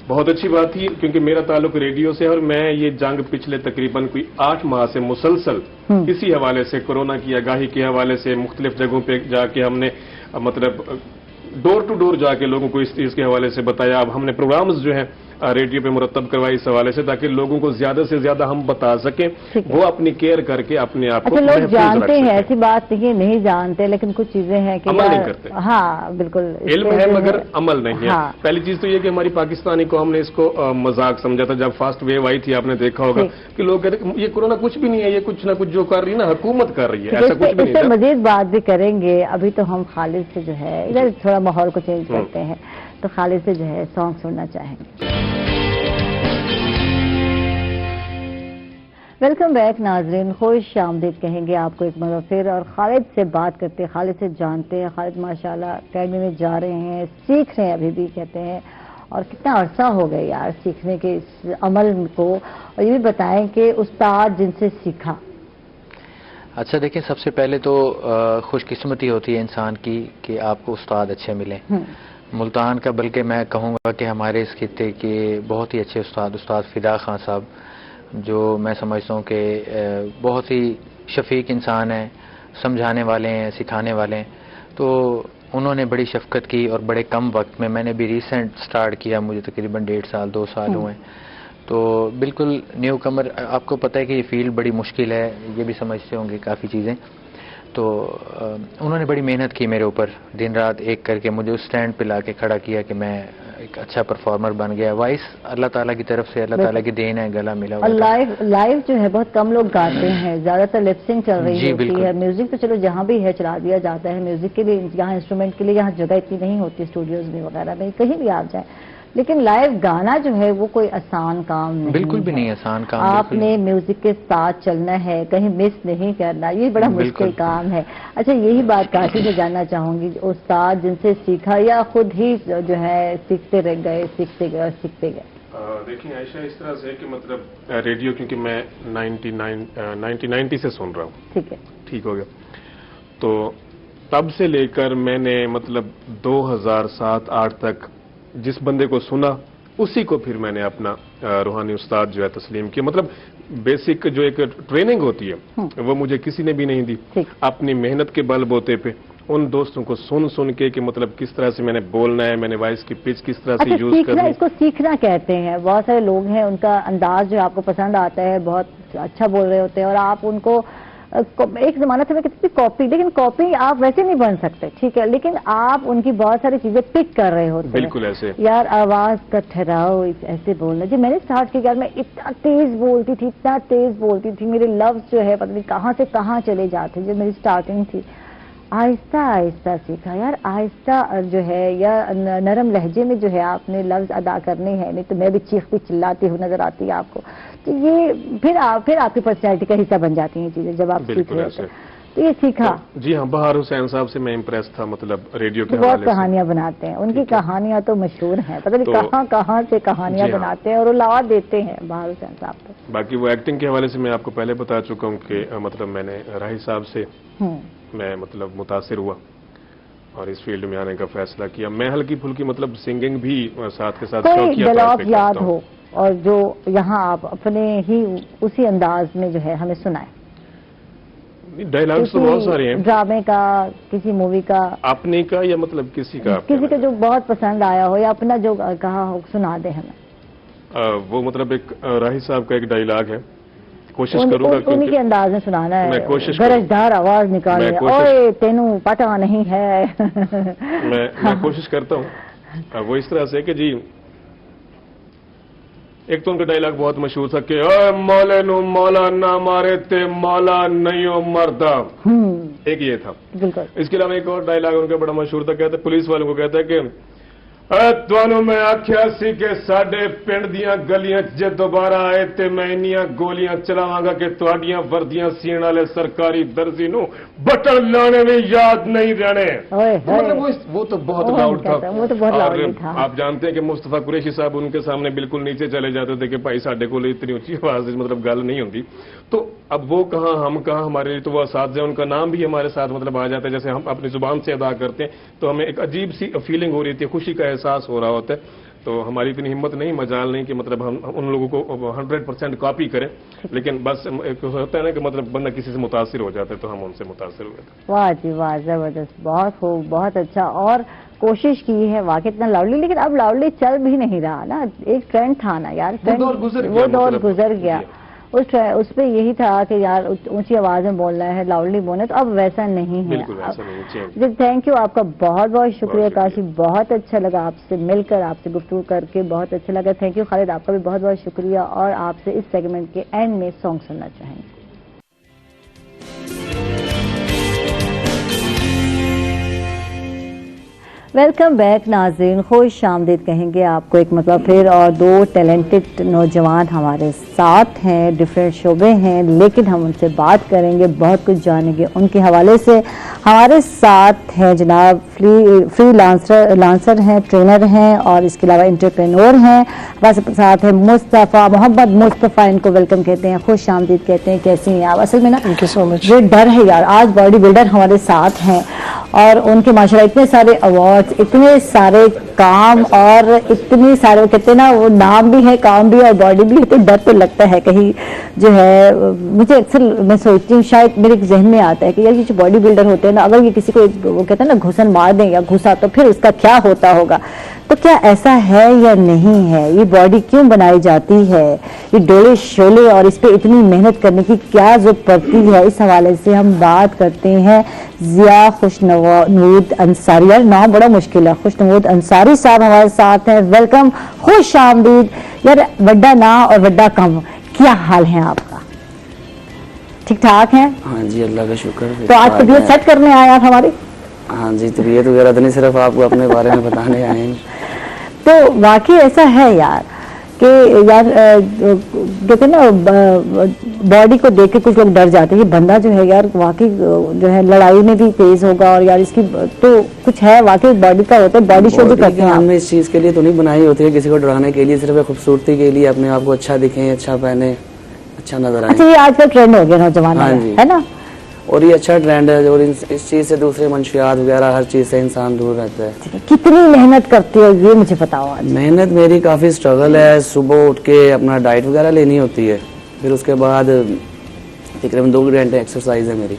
बहुत अच्छी बात थी, क्योंकि मेरा ताल्लुक रेडियो से है, और मैं ये जंग पिछले तकरीबन कोई 8 माह से मुसलसल इसी हवाले से, कोरोना की आगाही के हवाले से, मुख्तलिफ जगहों पे जाके हमने मतलब डोर टू डोर जाके लोगों को इस चीज के हवाले से बताया। अब हमने प्रोग्राम्स जो है रेडियो पे मुरतब करवाई इस हवाले से, ताकि लोगों को ज्यादा से ज्यादा हम बता सकें, वो अपनी केयर करके अपने आप को लोग जानते हैं, ऐसी बात नहीं जानते, लेकिन कुछ चीजें हैं कि अमल नहीं करते। हाँ बिल्कुल, इल्म है मगर अमल नहीं है। पहली चीज तो ये कि हमारी पाकिस्तानी कौम ने इसको मजाक समझा था। जब फर्स्ट वेव आई थी, आपने देखा होगा कि लोग कहते ये कोरोना कुछ भी नहीं है, ये कुछ ना कुछ जो कर रही है ना हुकूमत कर रही है, ऐसा कुछ भी नहीं। मजीद बात भी करेंगे। अभी तो हम खालिद से जो है इधर थोड़ा माहौल को चेंज करते हैं, तो खालिद से जो है सॉन्ग सुनना चाहेंगे। वेलकम बैक नाजरीन, खुश आमदीद कहेंगे आपको एक बार फिर। और खालिद से बात करते हैं, खालिद से जानते हैं। खालिद माशाल्लाह अकेडमी में जा रहे हैं, सीख रहे हैं, अभी भी कहते हैं। और कितना अरसा हो गया यार सीखने के इस अमल को, और ये भी बताएं कि उस्ताद जिनसे सीखा। अच्छा, देखिए, सबसे पहले तो खुशकिस्मती होती है इंसान की कि आपको उस्ताद अच्छे मिले। मुल्तान का, बल्कि मैं कहूँगा कि हमारे इस खित्ते के बहुत ही अच्छे उस्ताद फिदा खान साहब, जो मैं समझता हूँ कि बहुत ही शफीक इंसान हैं, समझाने वाले हैं, सिखाने वाले हैं। तो उन्होंने बड़ी शफकत की, और बड़े कम वक्त में, मैंने भी रिसेंट स्टार्ट किया, मुझे तकरीबन 1.5 साल 2 साल हुए। तो बिल्कुल न्यू कमर, आपको पता है कि ये फील्ड बड़ी मुश्किल है, ये भी समझते होंगे काफ़ी चीज़ें। तो उन्होंने बड़ी मेहनत की मेरे ऊपर, दिन रात एक करके मुझे उस स्टैंड पे ला के खड़ा किया कि मैं ایک اچھا پرفارمر بن گیا. وائس اللہ تعالیٰ کی طرف سے، اللہ تعالیٰ کی دین ہے، گلا ملا ہوا اور تھا. لائیو جو ہے بہت کم لوگ گاتے ہیں، زیادہ تر لپسنگ چل رہی جی، ہوتی بالکل. ہے. میوزک تو چلو جہاں بھی ہے چلا دیا جاتا ہے، میوزک کے لیے یہاں انسٹرومنٹ کے لیے یہاں جگہ اتنی نہیں ہوتی اسٹوڈیوز میں وغیرہ میں، کہیں بھی آپ جائیں. لیکن لائیو گانا جو ہے وہ کوئی آسان کام نہیں، بالکل بھی نہیں آسان کام. آپ نے میوزک کے ساتھ چلنا ہے، کہیں مس نہیں کرنا، یہ بڑا مشکل کام ہے. اچھا یہی بات کاشی سے جاننا چاہوں گی، استاد جن سے سیکھا یا خود ہی جو ہے سیکھتے رہ گئے، سیکھتے گئے اور سیکھتے گئے؟ دیکھیں عائشہ، اس طرح سے کہ مطلب ریڈیو کیونکہ میں 1990 سے سن رہا ہوں. ٹھیک ہے، ٹھیک ہو گیا. تو تب سے لے کر میں نے مطلب 2007-8 تک جس بندے کو سنا اسی کو پھر میں نے اپنا روحانی استاد جو ہے تسلیم کیا. مطلب بیسک جو ایک ٹریننگ ہوتی ہے وہ مجھے کسی نے بھی نہیں دی. اپنی محنت کے بل بوتے پہ ان دوستوں کو سن کے کہ مطلب کس طرح سے میں نے بولنا ہے، میں نے وائس کی پچ کس طرح سے یوز کرنا ہے. اس کو سیکھنا کہتے ہیں. بہت سارے لوگ ہیں ان کا انداز جو آپ کو پسند آتا ہے، بہت اچھا بول رہے ہوتے ہیں اور آپ ان کو ایک زمانہ تھا میں کہتی تھی کاپی، لیکن کاپی آپ ویسے نہیں بن سکتے، ٹھیک ہے، لیکن آپ ان کی بہت ساری چیزیں پک کر رہے ہوتے ہیں. بالکل ایسے یار آواز کا ٹھہراؤ ایسے بولنا. جب میں نے سٹارٹ کیا میں اتنا تیز بولتی تھی، میرے لفظ جو ہے پتہ نہیں کہاں سے کہاں چلے جاتے. جب میری سٹارٹنگ تھی آہستہ آہستہ سیکھا. یار آہستہ جو ہے یا نرم لہجے میں جو ہے آپ نے لفظ ادا کرنے ہیں، نہیں تو میں بھی چیختی چلاتی ہوں نظر آتی ہے آپ کو. تو یہ پھر آپ کی پرسنالٹی کا حصہ بن جاتی ہیں چیزیں جب آپ سیکھ رہے ہوتے ہیں. تو یہ سیکھا. جی ہاں، بہار حسین صاحب سے میں امپریس تھا، مطلب ریڈیو کے بہت کہانیاں بناتے ہیں، ان کی کہانیاں تو مشہور ہیں، پتہ نہیں کہاں سے کہانیاں بناتے ہیں اور لا دیتے ہیں بہار حسین صاحب کو. باقی وہ ایکٹنگ کے حوالے سے میں آپ کو پہلے بتا چکا ہوں کہ مطلب میں نے راہی صاحب سے میں مطلب متاثر ہوا اور اس فیلڈ میں آنے کا فیصلہ کیا. میں ہلکی پھلکی مطلب سنگنگ بھی ساتھ کے ساتھ کوئی ڈائلاگ یاد ہو اور جو یہاں آپ اپنے ہی اسی انداز میں جو ہے ہمیں سنائیں؟ ڈائلاگس تو بہت سارے ہیں. ڈرامے کا، کسی مووی کا، اپنے کا یا مطلب کسی کا جو بہت پسند آیا ہو یا اپنا جو کہا ہو سنا دیں ہمیں. وہ مطلب ایک راہی صاحب کا ایک ڈائلاگ ہے، کوشش کروں گا انہی کے انداز میں سنانا ہے. میں کوشش گرجدار آواز نکالیں، اوئے تینوں پتہ نہیں ہے. میں کوشش کرتا ہوں. وہ اس طرح سے کہ جی ایک تو ان کا ڈائلاگ بہت مشہور تھا کہ اے مولے نو مولا نہ مارے تے مولا نہیں مردا. ایک یہ تھا. اس کے علاوہ ایک اور ڈائلاگ ان کا بڑا مشہور تھا، کہتے پولیس والوں کو کہتا ہے کہ تانوں میں آکھیا سی کہ ساڈے پنڈ دیاں گلیاں جے دوبارہ آئے تے میں انیاں گولیاں چلاواں گا کہ تہاڈیاں وردیاں سین والے سرکاری درزی نو بٹن لانے بھی یاد نہیں رہنے. مطلب وہ تو بہت لاؤڈ تھا. آپ جانتے ہیں کہ مصطفیٰ قریشی صاحب ان کے سامنے بالکل نیچے چلے جاتے تھے کہ بھائی ساڈے کو اتنی اونچی آواز مطلب گل نہیں ہوتی. تو اب وہ کہاں ہم کہاں، ہمارے لیے تو وہ اساتذہ ان کا نام بھی ہمارے ساتھ مطلب آ جاتا ہے. جیسے ہم اپنی زبان سے ادا کرتے ہیں تو ہمیں ایک عجیب سی فیلنگ ہو رہی تھی، خوشی کا احساس ہو رہا ہوتا ہے. تو ہماری اتنی ہمت نہیں، مجال نہیں کہ مطلب ہم ان لوگوں کو 100% کاپی کریں، لیکن بس ایک ہوتا ہے نا کہ مطلب بندہ کسی سے متاثر ہو جاتا ہے تو ہم ان سے متاثر ہوئے تھے. واہ جی واہ، زبردست، بہت خوب، بہت اچھا. اور کوشش کی ہے واقعی اتنا لاؤڈلی، لیکن اب لاؤڈلی چل بھی نہیں رہا نا. ایک ٹرینڈ تھا نا یار، وہ دور گزر گیا. اس پہ یہی تھا کہ یار اونچی آواز میں بولنا ہے، لاؤڈلی بولنا ہے، تو اب ویسا نہیں ہے. تھینک یو، آپ کا بہت بہت شکریہ کاشی. بہت اچھا لگا آپ سے مل کر، آپ سے گفتگو کر کے بہت اچھا لگا. تھینک یو خالد، آپ کا بھی بہت بہت شکریہ. اور آپ سے اس سیگمنٹ کے اینڈ میں سانگ سننا چاہیں گے. ویلکم بیک ناظرین، خوش آمدید کہیں گے آپ کو ایک مرتبہ پھر. اور دو ٹیلنٹڈ نوجوان ہمارے ساتھ ہیں، ڈفرینٹ شعبے ہیں، لیکن ہم ان سے بات کریں گے، بہت کچھ جانیں گے ان کے حوالے سے. ہمارے ساتھ ہیں جناب فری لانسر ہیں، ٹرینر ہیں اور اس کے علاوہ انٹرپرینور ہیں. ہمارے ساتھ ہیں محمد مصطفیٰ، ان کو ویلکم کہتے ہیں، خوش آمدید کہتے ہیں. کیسی ہیں آپ؟ اصل میں نا یہ ڈر ہے یار، آج باڈی بلڈر ہمارے ساتھ ہیں اور ان کے ماشاء اللہ اتنے سارے ایوارڈ، اتنے سارے کام اور اتنے سارے کہتے ہیں نا وہ نام بھی ہے، کام بھی اور باڈی بھی ہے. تو ڈر تو لگتا ہے کہیں جو ہے. مجھے اکثر میں سوچتی ہوں، شاید میرے ذہن میں آتا ہے کہ یار یہ جو باڈی بلڈر ہوتے ہیں نا، اگر یہ کسی کو وہ کہتے ہیں نا گھسن مار دیں یا گھسا تو پھر اس کا کیا ہوتا ہوگا. تو کیا ایسا ہے یا نہیں ہے؟ یہ باڈی کیوں بنائی جاتی ہے؟ یہ ڈولے شولے اور اس پہ اتنی محنت کرنے کی کیا ضرورت پڑتی ہے؟ اس حوالے سے ہم بات کرتے ہیں ضیاء خوشنود انصاری. یار نام بڑا مشکل ہے. خوشنود انصاری صاحب ہمارے ساتھ ہیں. ویلکم، خوش آمدید. یار وڈا نا اور وڈا کم، کیا حال ہے آپ کا؟ ٹھیک ٹھاک ہیں؟ ہاں جی اللہ کا شکر. تو آج طبیعت سیٹ کرنے آئے آپ ہماری؟ ہاں جی طبیعت وغیرہ تو نہیں، صرف آپ کو اپنے بارے میں بتانے آئے ہیں. تو واقعی ایسا ہے یار کہ یار کہتے ہیں نا باڈی کو دیکھ کے کچھ لوگ ڈر جاتے ہیں. یہ بندہ جو ہے یار واقعی جو ہے لڑائی میں بھی تیز ہوگا، اور یار اس کی تو کچھ ہے واقعی باڈی کا ہوتا ہے. باڈی شو جو کرتے ہیں ہم نے اس چیز کے لیے تو نہیں بنائی ہوتی ہے کسی کو ڈرانے کے لیے، صرف خوبصورتی کے لیے، اپنے آپ کو اچھا دکھیں، اچھا پہنے، اچھا نظر آئے. اچھا یہ آج کل ٹرینڈ ہو گیا نوجوانوں ہاں میں، جی. ہے نا؟ اور یہ اچھا ٹرینڈ ہے، اور اس چیز سے دوسرے منشیات وغیرہ ہر چیز سے انسان دور رہتا ہے. کتنی محنت کرتے ہو یہ مجھے بتاؤ آج. محنت میری کافی اسٹرگل ہے. صبح اٹھ کے اپنا ڈائٹ وغیرہ لینی ہوتی ہے، پھر اس کے بعد تقریباً 2 گھنٹے ایکسرسائز ہے میری.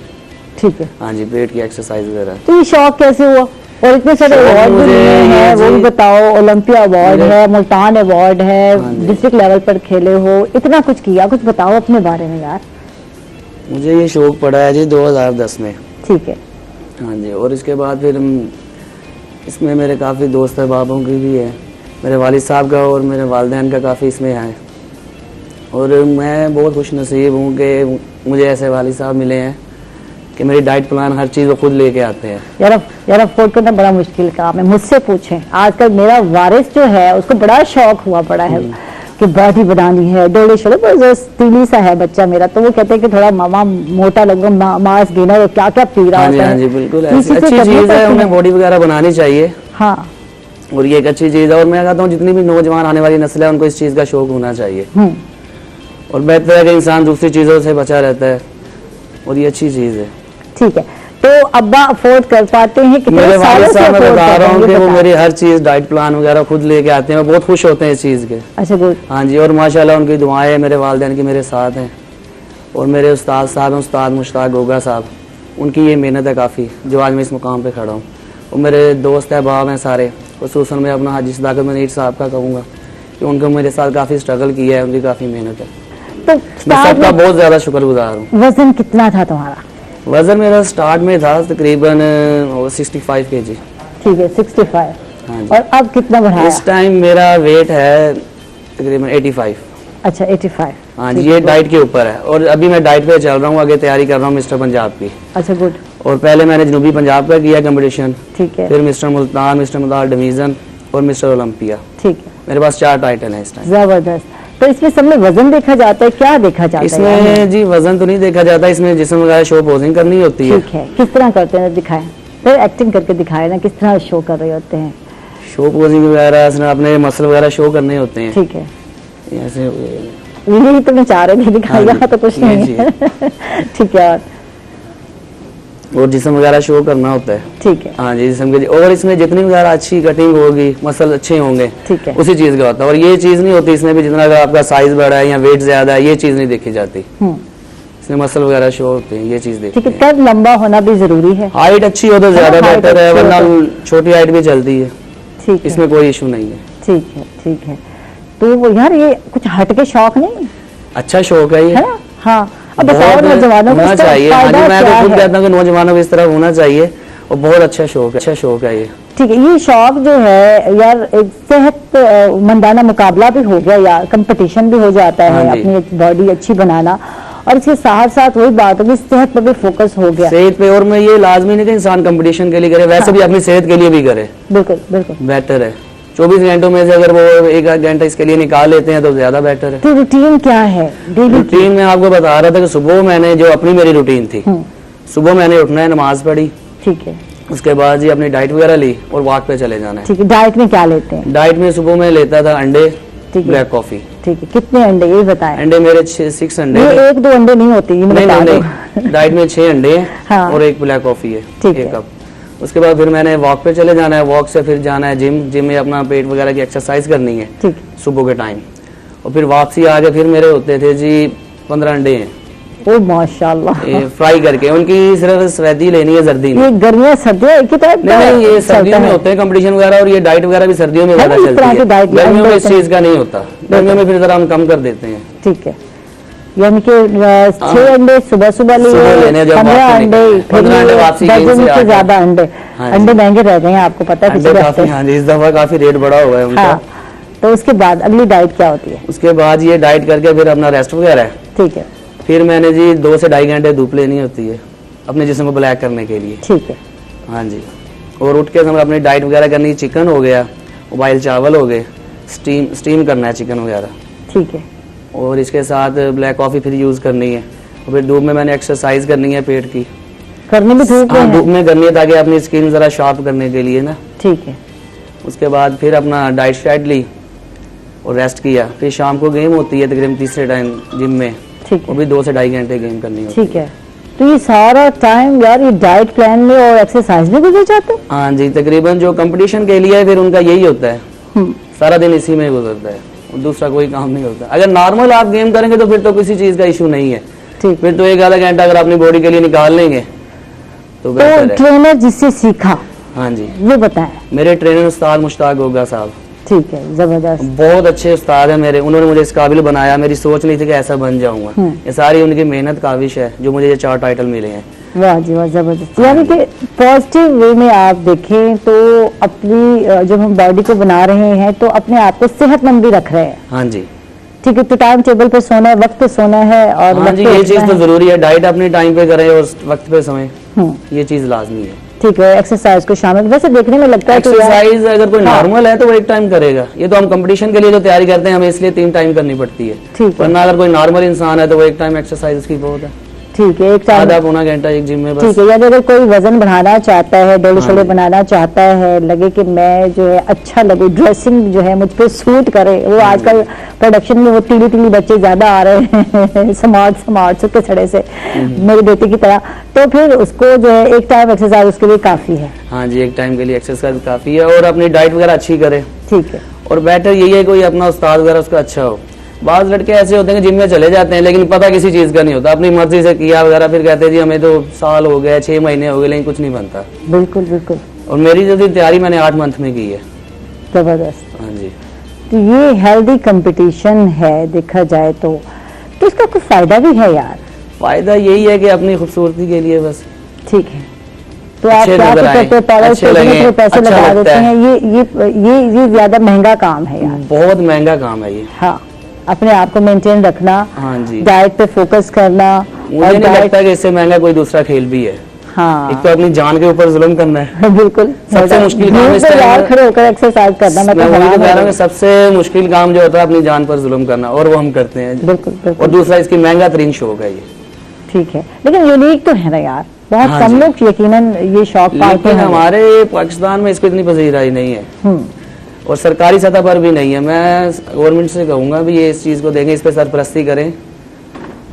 ٹھیک ہے. ہاں جی پیٹ کی ایکسرسائز وغیرہ. تو یہ شوق کیسے ہوا؟ اور اتنے سارے ایوارڈ بھی ملے ہیں، وہ بھی بتاؤ. اولمپیا ایوارڈ ہے، ملتان ایوارڈ ہے، ڈسٹرکٹ لیول پر کھیلے ہو، اتنا کچھ کیا، کچھ بتاؤ اپنے بارے میں یار. مجھے یہ شوق پڑا ہے جی 2010 میں. ٹھیک ہے. ہاں جی. اور اس کے بعد پھر اس میں میرے کافی دوست احبابوں کی بھی ہے، میرے والد صاحب کا اور میرے والدین کا کافی اس میں ہے. اور میں بہت خوش نصیب ہوں کہ مجھے ایسے والد صاحب ملے ہیں کہ میری ڈائٹ پلان ہر چیز وہ خود لے کے آتے ہیں. یار افورڈ کرنا بڑا مشکل کام ہے. مجھ سے پوچھیں، آج کل میرا وارث جو ہے اس کو بڑا شوق ہوا پڑا ہے کہ باڈی بنانی ہے، ڈولے شولے. تیلی سا ہے بچہ میرا، تو وہ کہتے ہیں کہ تھوڑا ماما موٹا لگو، ماس گینا، وہ کیا کیا پی رہا ہوتا ہے. ہاں جی بالکل اچھی چیز ہے، انہیں باڈی وغیرہ بنانی چاہیے. ہاں اور یہ ایک اچھی چیز ہے. اور میں کہتا ہوں جتنی بھی نوجوان آنے والی نسل ہے ان کو اس چیز کا شوق ہونا چاہیے. اور بہتر ہے کہ انسان دوسری چیزوں سے بچا رہتا ہے، اور یہ اچھی چیز ہے. ٹھیک ہے. تو ابا افورڈ کر پاتے ہیں؟ میرے والد صاحب میں بتا رہا ہوں کہ وہ میری ہر چیز ڈائٹ پلان وغیرہ خود لے کے آتے ہیں، وہ بہت خوش ہوتے ہیں اس چیز کے. اچھا گڈ. ہاں جی. اور ماشاءاللہ ان کی دعائیں میرے والدین کی میرے ساتھ ہیں. اور میرے استاد صاحب ہیں، استاد مشتاق گوگا صاحب، ان کی یہ محنت ہے کافی جو آج میں اس مقام پہ کھڑا ہوں. اور میرے دوست احباب ہیں سارے، خصوصاً میں اپنا حاجی صداقت منیر صاحب کا کہوں گا کہ ان کو میرے ساتھ کافی اسٹرگل کیا ہے، ان کی کافی محنت ہے. تو میں سب کا بہت زیادہ شکر گزار ہوں. وزن کتنا تھا تمہارا؟ وزن میرا سٹارٹ میں تھا تقریباً 65 kg. ٹھیک ہے 65. ہاں جی. اور اب کتنا بڑھایا؟ اس ٹائم میرا ویٹ ہے تقریباً 85. اچھا 85. ہاں جی. یہ ڈائٹ کے اوپر ہے، اور ابھی میں ڈائٹ پہ چل رہا ہوں، آگے تیاری کر رہا ہوں مسٹر پنجاب کی. اچھا گڈ. اور پہلے میں نے جنوبی پنجاب کا کیا کمپٹیشن، ٹھیک ہے. پھر mister Multan, mister Multan division اور مسٹر اولمپیا. ٹھیک ہے. میرے پاس 4 ٹائٹل ہیں اس ٹائم. زبردست. تو اس میں سب میں وزن دیکھا جاتا ہے؟ کیا دیکھا جاتا ہے اس میں؟ جی وزن تو نہیں دیکھا جاتا، اس میں جسم وغیرہ شو پوزنگ کرنی ہوتی ہے. ٹھیک ہے. کس طرح کرتے ہیں دکھائیں، پھر ایکٹنگ کر کے دکھائے نا کس طرح شو کر رہے ہوتے ہیں. شو پوزنگ وغیرہ اپنے مسل وغیرہ شو کرنے ہوتے ہیں. ٹھیک ہے. ایسے یہی تو میں چاہ رہے تھے دکھائی گا تو کچھ نہیں ہے. ٹھیک ہے. اور جسم وغیرہ شو کرنا ہوتا ہے. ٹھیک ہے. ہاں جی جسم کے. اور اس میں جتنی وغیرہ اچھی کٹنگ ہوگی، مسل اچھے ہوں گے، ٹھیک ہے، اسی چیز کا ہوتا ہے. اور یہ چیز نہیں ہوتی اس میں بھی جتنا اگر آپ کا سائز بڑا ہے یا ویٹ زیادہ ہے، یہ چیز نہیں دیکھی جاتی. اس میں مسل وغیرہ شو ہوتے ہیں، یہ چیز دیکھتے ہیں. ٹھیک ہے. قد لمبا ہونا بھی ضروری ہے. ہائٹ اچھی ہو تو زیادہ بہتر ہے، ورنہ چھوٹی ہائٹ بھی چلتی ہے. ٹھیک اس ہے. میں کوئی ایشو نہیں ہے. ٹھیک ہے. ٹھیک ہے. تو یار یہ کچھ ہٹ کے شوق نہیں اچھا شوق ہے یہ. ہے نا؟ ہاں. اب بتاؤ نوجوانوں کو ہونا چاہیے. ہاں جی میں تو خود کہتا ہوں کہ نوجوانوں کو اس طرح ہونا چاہیے، اور بہت اچھا شوق ہے. اچھا شوق ہے یہ. ٹھیک ہے. یہ شوق جو ہے یار ایک صحت مندانہ مقابلہ بھی ہو گیا، یا کمپٹیشن بھی ہو جاتا ہے، اپنی باڈی اچھی بنانا، اور اس کے ساتھ ساتھ وہی بات ہوگی صحت پر بھی فوکس ہو گیا. صحت پہ. اور میں یہ لازمی نہیں کہ انسان کمپٹیشن کے لیے کرے، ویسے بھی اپنی صحت کے لیے بھی کرے. بالکل بالکل بہتر ہے. 24 گھنٹوں میں سے اگر وہ 1 گھنٹہ اس کے لیے نکال لیتے ہیں تو زیادہ بیٹر ہے. تو روٹین کیا ہے ڈیلی؟ روٹین میں آپ کو بتا رہا تھا کہ صبح میں نے جو اپنی میری روٹین تھی، صبح میں نے اٹھنا ہے، نماز پڑھی، ٹھیک ہے، اس کے بعد جی اپنی ڈائٹ وغیرہ لی اور واک پہ چلے جانا ہے. ٹھیک ہے. ڈائٹ میں کیا لیتے ہیں؟ ڈائٹ میں صبح میں لیتا تھا انڈے، ٹھیک ہے، بلیک کافی. ٹھیک ہے. کتنے انڈے یہ بتائیں؟ انڈے میرے 6 انڈے یہ ہیں. 1-2 انڈے نہیں ہوتے، یہ میں بتا دوں. نہیں ڈائٹ میں 6 انڈے ہیں ہاں. اور 1 بلیک کافی ہے، ٹھیک 1 ہے. کپ. اس کے بعد پھر میں نے واک پہ چلے جانا ہے، واک سے پھر جانا ہے جم میں اپنا پیٹ وغیرہ کی ایکسرسائز کرنی ہے ٹھیک. صبح کے ٹائم. اور پھر واپسی آ کے پھر میرے ہوتے تھے جی 15 انڈے ہیں ओ माशाल्लाह, ये फ्राई करके। उनकी सिर्फ सफेदी लेनी है, जर्दी नहीं। ये गर्मियाँ सर्दियाँ की तरह नहीं, ये सर्दियों में होते हैं कंपटीशन वगैरह, और ये डाइट वगैरह भी सर्दियों में ज्यादा इस तरह चलती की डाइट है। गर्मियों में इस अंडे चीज का नहीं होता, गर्मियों में फिर जरा हम कम कर देते हैं। ठीक है, यानी कि 6 अंडे सुबह सुबह सुबह लेने लिए, जब 15 वापसी अंडे, निकले, 15 अंडे वापसी कहीं दर्जन से से आके। ज्यादा अंडे। हाँ जी। अंडे महंगे रह गए हैं, आपको पता है अंडे पिछले काफी, हफ्ते। हाँ जी, इस दफा काफी रेट बढ़ा हुआ है उनका। हाँ, तो उसके बाद अगली डाइट क्या होती है? उसके बाद ये डाइट करके फिर अपना रेस्ट वगैरह है। ठीक है, फिर मैंने जी 2 से 2.5 घंटे धूप लेनी होती है अपने जिस्म को ब्लैक करने के लिए। ठीक है, हाँ जी, और उठ के समय अपनी डाइट वगैरह करनी। चिकन हो गया, उबाइल चावल हो गए, स्टीम करना है चिकन वगैरह, ठीक है, और इसके साथ ब्लैक कॉफ़ी फिर यूज़ करनी है। और फिर धूप में मैंने एक्सरसाइज करनी है पेट की। करने भी धूप हाँ, में धूप है? में करनी है ताकि अपनी स्किन ज़रा शार्प करने के लिए ना। ठीक है, उसके बाद फिर अपना डाइट शाइट ली और रेस्ट किया। फिर शाम को गेम होती है तकरीबन तीसरे टाइम जिम में, ठीक वो है, भी 2 से 2.5 घंटे गेम करनी होती है। ठीक है। तो ये सारा टाइम यार ये डाइट प्लान में और एक्सरसाइज में गुजर जाता है? हाँ जी, तकरीबन जो कंपटीशन के लिए है फिर उनका यही होता है, सारा दिन इसी में गुजरता है, और दूसरा कोई काम नहीं होता। अगर नॉर्मल आप गेम करेंगे तो फिर तो किसी चीज़ का इशू नहीं है। ठीक। फिर तो 1 आधा घंटा अगर अपनी बॉडी के लिए निकाल लेंगे तो तो बेहतर है। ट्रेनर जिससे सीखा हाँ जी, वो बताएं। मेरे ट्रेनर उस्ताद मुश्ताक गोगा साहब ठीक है, जबरदस्त। बहुत अच्छे उस्ताद हैं मेरे। उन्होंने मुझे इस काबिल बनाया, मेरी सोच नहीं थी कि ऐसा बन जाऊंगा। ये सारी उनकी मेहनत काविश है जो मुझे ये 4 टाइटल मिले हैं। वाह जी वाह, जबरदस्त। यानी कि पॉजिटिव वे में आप देखें तो अपनी जब हम बॉडी को बना रहे हैं तो अपने आप को सेहतमंद भी रख रहे हैं। हाँ जी, ठीक है, तो टाइम टेबल पे सोना है, वक्त पे सोना है, और हाँ वक्त जी, पे ये उठना चीज़ तो है। जरूरी है। डाइट अपनी टाइम पे करें और वक्त पे समय, ये चीज़ लाजमी है। ठीक है, एक्सरसाइज को शामिल। वैसे देखने में लगता है कि यार- एक्सरसाइज अगर कोई हाँ। नॉर्मल है तो वो 1 टाइम करेगा। ये तो हम कंपटीशन के लिए जो तैयारी करते हैं हमें इसलिए 3 टाइम करनी पड़ती है। ठीक है, वरना अगर कोई नॉर्मल इंसान है तो वो 1 टाइम एक्सरसाइज की बहुत है, ठीक है, एक टाइम। आधा पौना घंटा एक जिम में बस। ठीक है, यानी अगर कोई वजन बढ़ाना चाहता है, डोले हाँ शोले जी। बनाना चाहता है, लगे कि मैं जो है अच्छा लगूं, ड्रेसिंग जो है मुझ पे सूट करे, वो आजकल प्रोडक्शन में वो टीली टीली बच्चे ज्यादा आ रहे हैं स्मार्ट सुके सड़े से, मेरी बेटी की तरह, तो फिर उसको जो है 1 टाइम एक्सरसाइज उसके लिए काफी है। हाँ जी, 1 टाइम के लिए एक्सरसाइज काफी है, और अपनी डाइट वगैरह अच्छी करे। ठीक है, और बेटर यही है कोई अपना उस्ताद वगैरह उसका अच्छा हो। बाज लड़के ऐसे होते हैं कि जिम में चले जाते हैं लेकिन पता किसी चीज का नहीं होता, अपनी मर्जी से किया वगैरह, फिर कहते हैं जी हमें तो साल हो गया, 6 महीने हो गए, लेकिन कुछ नहीं बनता। बिल्कुल बिल्कुल, और मेरी जो थी तैयारी मैंने 8 मंथ में की है। जबरदस्त। हाँ जी, तो ये हेल्दी कंपटीशन है देखा जाए तो इसका कुछ फायदा भी है यार। फायदा यही है कि अपनी खूबसूरती के लिए बस। ठीक है, तो आप अच्छे क्या नजर आएं, करते हैं, पैदल अच्छे चलने लगें, के लिए पैसे अच्छा लगा लगता देते है। हैं, ये ज्यादा महंगा काम है यार। बहुत महंगा काम है ये। हाँ, अपने आप को मेंटेन रखना, हाँ जी, डाइट पे फोकस करना, मुझे और नहीं डाइट। लगता कि इससे महंगा कोई दूसरा खेल भी है। हाँ एक तो अपनी जान के ऊपर जुल्म करना है, बिल्कुल, सबसे मुश्किल काम इस धूप में टाइम यार में- खड़े होकर एक्सरसाइज करना, मैं तो वही तो हराम कह रहा हूँ है। कि सबसे मुश्किल काम जो होता है अपनी जान पर जुल्म करना, और वो हम करते हैं। बिल्कुल और बिल्कुल, दूसरा इसकी महंगा तरीन शौक है ये। ठीक है, लेकिन यूनिक तो है ना यार, बहुत हाँ कम जी। लोग यकीनन ये शौक पालते लेकिन हैं। हमारे पाकिस्तान में इसको इतनी पजीराई नहीं है, और सरकारी सतह पर भी नहीं है। मैं गवर्नमेंट से कहूंगा भी ये इस चीज को देंगे, इस पे सरपरस्ती करें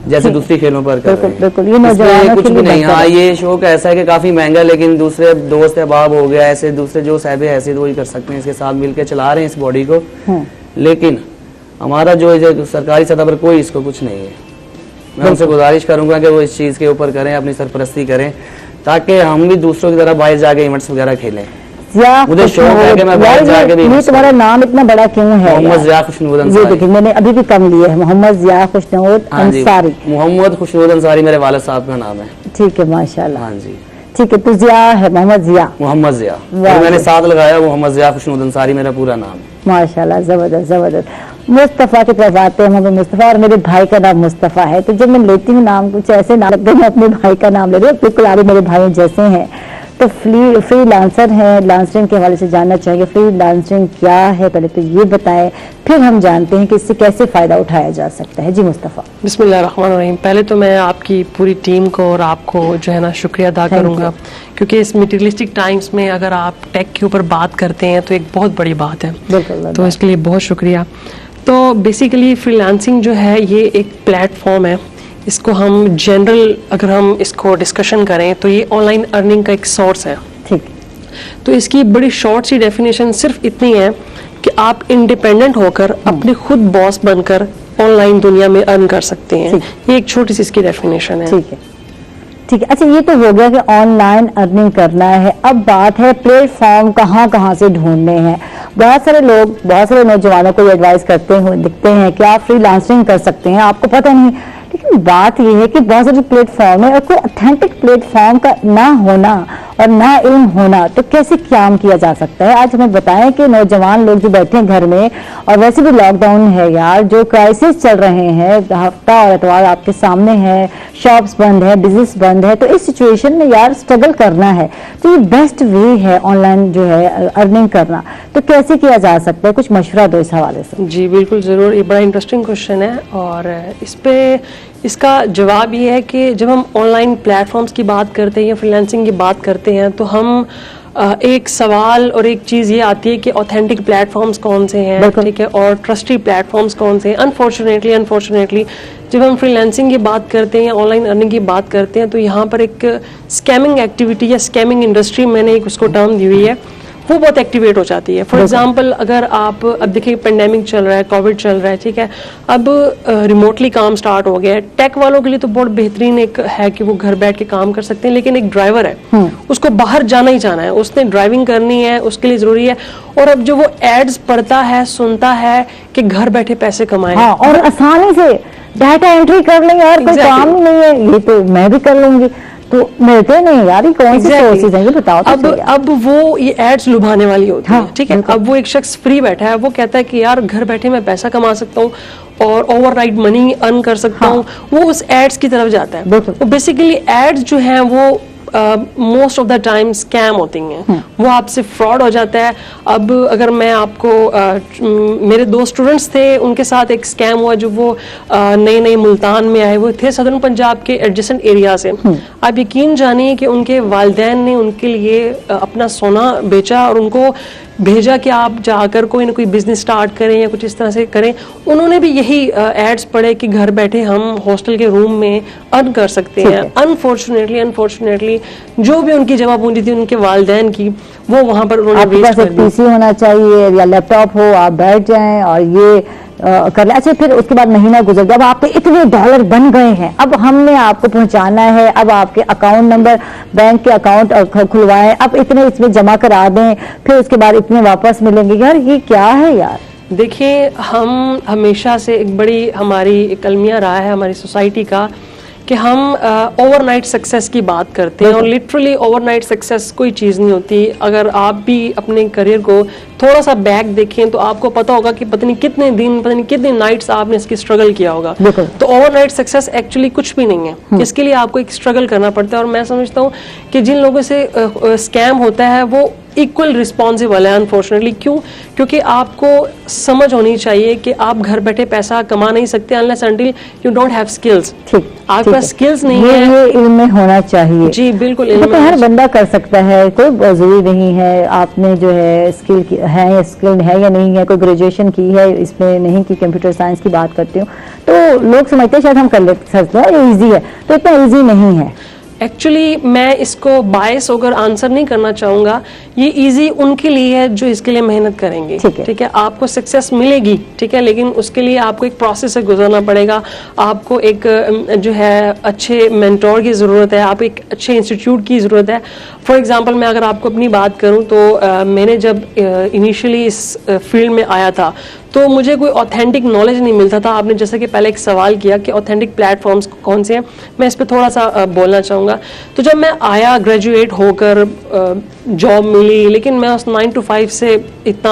जैसे ठीक। दूसरी खेलों पर कर बिल्कुल रहे हैं। बिल्कुल, ये इसमें नौजवानों कुछ के भी लिए नहीं। बेहतर हाँ, है। ये शौक ऐसा है कि काफी महंगा, लेकिन दूसरे दोस्त अहबाब हो गया, ऐसे दूसरे जो साहब हैसियत वही कर सकते हैं, इसके साथ मिलकर चला रहे हैं इस बॉडी को। लेकिन हमारा जो सरकारी सतह पर कोई इसको कुछ नहीं है। मैं उनसे गुजारिश करूंगा कि वो इस चीज के ऊपर करें, अपनी सरपरस्ती करें, ताकि हम भी दूसरों की तरह बाहर जाके इवेंट्स वगैरह खेलें। जिया मुझे शौक है कि मैं खुशनूद। बाहर यार, जाके भी ये मस्त तुम्हारा नाम इतना बड़ा क्यों है मोहम्मद यार? जिया खुशनूद ये अंसारी। देखिए मैंने अभी भी कम लिए है, मोहम्मद जिया खुशनूद हाँ जी, अंसारी। मोहम्मद खुशनूद अंसारी मेरे वालिद साहब का नाम है। ठीक है, माशाल्लाह। हाँ जी, ठीक है, तो जिया है, मोहम्मद जिया, मोहम्मद जिया, वाह और मैंने जी। साथ लगाया मोहम्मद जिया खुशनूद अंसारी मेरा पूरा नाम है। माशाल्लाह, जबरदस्त जबरदस्त। मुस्तफ़ा की तरफ आते हैं, मोहम्मद मुस्तफ़ा, और मेरे भाई का नाम मुस्तफ़ा है, तो जब मैं लेती हूँ नाम कुछ ऐसे नाम लगते हैं, मैं अपने भाई का नाम ले रही हूँ, बिल्कुल आगे मेरे भाई जैसे हैं। तो फ्री लांसर हैं, लांसरिंग के हवाले से जानना चाहेंगे, फ्री लांसरिंग क्या है पहले तो ये बताएं, फिर हम जानते हैं कि इससे कैसे फायदा उठाया जा सकता है। जी मुस्तफ़ा। बिस्मिल्लाहिर्रहमानिर्रहीम। पहले तो मैं आपकी पूरी टीम को और आपको जो है ना शुक्रिया अदा Thank करूंगा, क्योंकि इस मटीरियलिस्टिक टाइम्स में अगर आप टेक के ऊपर बात करते हैं तो एक बहुत बड़ी बात है, बिल्कुल तो इसके लिए बहुत शुक्रिया। तो बेसिकली फ्रीलांसिंग जो है ये एक प्लेटफॉर्म है, इसको हम जनरल अगर हम इसको डिस्कशन करें तो ये ऑनलाइन अर्निंग का एक सोर्स है। ठीक, तो इसकी बड़ी शॉर्ट सी डेफिनेशन सिर्फ इतनी है کہ آپ انڈیپینڈنٹ ہو کر اپنے خود باس بن کر آن لائن دنیا میں ارن کر سکتے ہیں. یہ ایک چھوٹی سی اس کی ڈیفینیشن ہے. ٹھیک ہے ٹھیک ہے. اچھا یہ تو ہو گیا کہ آن لائن ارننگ کرنا ہے. اب بات ہے پلیٹ فارم کہاں سے ڈھونڈنے ہیں. بہت سارے لوگ بہت سارے نوجوانوں کو یہ ایڈوائز کرتے ہوئے دکھتے ہیں کہ آپ فری لانسنگ کر سکتے ہیں, آپ کو پتہ نہیں. لیکن بات یہ ہے کہ بہت سارے پلیٹ فارم ہے اور کوئی اتھینٹک پلیٹ فارم کا نہ ہونا اور نہ علم ہونا تو کیسے قیام کیا جا سکتا ہے. آج ہمیں بتائیں کہ نوجوان لوگ جو بیٹھے ہیں گھر میں, اور ویسے بھی لاک ڈاؤن ہے یار, جو کرائسس چل رہے ہیں, ہفتہ اور اتوار آپ کے سامنے ہے, شاپس بند ہے, بزنس بند ہے, تو اس سچویشن میں یار اسٹرگل کرنا ہے. تو یہ بیسٹ وے ہے آن لائن جو ہے ارننگ کرنا, تو کیسے کیا جا سکتا ہے؟ کچھ مشورہ دو اس حوالے سے. جی بالکل ضرور, یہ بڑا انٹرسٹنگ کوشچن ہے. اور اس کا جواب یہ ہے کہ جب ہم آن لائن پلیٹ فارمز کی بات کرتے ہیں یا فری لانسنگ کی بات کرتے ہیں تو ہم ایک سوال اور ایک چیز یہ آتی ہے کہ اوتھینٹک پلیٹ فارمز کون سے ہیں, ٹھیک ہے, اور ٹرسٹی پلیٹ فارمز کون سے ہیں. انفارچونیٹلی جب ہم فری لانسنگ کی بات کرتے ہیں یا آن لائن ارننگ کی بات کرتے ہیں تو یہاں پر ایک اسکیمنگ ایکٹیویٹی یا اسکیمنگ انڈسٹری, میں نے ایک اس کو ٹرم دی ہوئی ہے, وہ بہت ایکٹیویٹ ہو جاتی ہے. فار ایگزامپل اگر آپ اب دیکھیں پینڈیمک چل رہا ہے, کووڈ چل رہا ہے, ٹھیک ہے, اب ریموٹلی کام سٹارٹ ہو گیا ہے. ٹیک والوں کے لیے تو بہت بہترین ایک ہے کہ وہ گھر بیٹھ کے کام کر سکتے ہیں, لیکن ایک ڈرائیور ہے, اس کو باہر جانا ہی جانا ہے, اس نے ڈرائیونگ کرنی ہے, اس کے لیے ضروری ہے. اور اب جو وہ ایڈز پڑھتا ہے, سنتا ہے کہ گھر بیٹھے پیسے کمائیں, اور آسانی سے ڈیٹا انٹری کر لیں یار, کوئی کام ہی نہیں ہے, یہ تو میں بھی کر لوں گی. تو ملتے نہیں یار, یہ کون سی سورسز ہیں یہ بتاؤ. اب وہ یہ ایڈز لبھانے والی ہوتی ہیں, ٹھیک ہے. اب وہ ایک شخص فری بیٹھا ہے, وہ کہتا ہے کہ یار گھر بیٹھے میں پیسہ کما سکتا ہوں اور اوور نائٹ منی ارن کر سکتا ہوں, وہ اس ایڈز کی طرف جاتا ہے. بیسیکلی ایڈز جو ہیں وہ most of the time scheme ہوتی ہیں, وہ آپ سے فراڈ ہو جاتا ہے. اب اگر میں آپ کو میرے 2 اسٹوڈنٹس تھے, ان کے ساتھ ایک اسکیم ہوا, جو وہ نئے ملتان میں آئے ہوئے تھے صدرن پنجاب کے ایڈجسنٹ ایریا سے. آپ یقین جانیے کہ ان کے والدین نے ان کے لیے اپنا سونا بیچا اور ان کو بھیجا کہ آپ جا کر کوئی نہ کوئی بزنس سٹارٹ کریں یا کچھ اس طرح سے کریں. انہوں نے بھی یہی ایڈز پڑھے کہ گھر بیٹھے ہم ہاسٹل کے روم میں ارن کر سکتے ہیں. انفارچونیٹلی جو بھی ان کی جمع پونجی تھی ان کے والدین کی, وہ وہاں پر انہوں نے ویسٹ کر دی. پی سی ہونا چاہیے یا لیپ ٹاپ ہو, آپ بیٹھ جائیں اور یہ کر لیں. اچھا پھر اس کے بعد مہینہ گزر گیا, اب آپ کے اتنے ڈالر بن گئے ہیں, اب ہم نے آپ کو پہنچانا ہے, اب آپ کے اکاؤنٹ نمبر, بینک کے اکاؤنٹ کھلوائیں, اب اتنے اس میں جمع کرا دیں, پھر اس کے بعد اتنے واپس ملیں گے. یار یہ کیا ہے یار؟ دیکھیں, ہم ہمیشہ سے ایک بڑی ہماری ایک المیہ رہا ہے ہماری سوسائٹی کا کہ ہم اوور نائٹ سکسیس کی بات کرتے ہیں, اور لٹرلی اوور نائٹ سکسیس کوئی چیز نہیں ہوتی. اگر آپ بھی اپنے کریئر کو تھوڑا سا بیک دیکھیں تو آپ کو پتا ہوگا کہ پتہ نہیں کتنے دن, پتہ نہیں کتنے نائٹس آپ نے اس کی اسٹرگل کیا ہوگا. تو اوور نائٹ سکسیس ایکچولی کچھ بھی نہیں ہے, اس کے لیے آپ کو ایک اسٹرگل کرنا پڑتا ہے. اور میں سمجھتا ہوں کہ جن لوگوں سے اسکیم ہوتا ہے وہ ایکول رسپانسبل ہے انفارچونیٹلی. کیونکہ آپ کو سمجھ ہونی چاہیے کہ آپ گھر بیٹھے پیسہ کما نہیں سکتے unless until you don't have skills. آپ کے پاس سکلز نہیں ہے, یہ علم میں ہونا چاہیے. جی بالکل, علم ہر بندہ کر سکتا ہے, کوئی ضروری نہیں ہے آپ نے جو ہے اسکل ہے یا اسکل ہے یا نہیں ہے, کوئی گریجویشن کی ہے اس میں نہیں کی, کمپیوٹر سائنس کی بات کرتی ہوں تو لوگ سمجھتے ہیں شاید ہم کر سکتے ہیں, یہ ایزی ہے, تو اتنا ایزی نہیں ہے. ایکچولی میں اس کو باعث ہو کر آنسر نہیں کرنا چاہوں گا. یہ ایزی ان کے لیے ہے جو اس کے لیے محنت کریں گے, ٹھیک ہے. آپ کو سکسیس ملے گی, ٹھیک ہے, لیکن اس کے لیے آپ کو ایک پروسیس سے گزرنا پڑے گا. آپ کو ایک جو ہے اچھے مینٹور کی ضرورت ہے, آپ ایک اچھے انسٹیٹیوٹ کی ضرورت ہے. فار ایگزامپل میں اگر آپ کو اپنی بات کروں تو میں نے جب انیشلی اس فیلڈ میں آیا تھا تو مجھے کوئی اوتھینٹک نالج نہیں ملتا تھا. آپ نے جیسا کہ پہلے ایک سوال کیا کہ اوتھینٹک پلیٹ فارمز کون سے ہیں, میں اس پہ تھوڑا سا بولنا چاہوں گا. تو جب میں آیا گریجویٹ ہو کر جاب ملی, لیکن میں اس 9 to 5 سے اتنا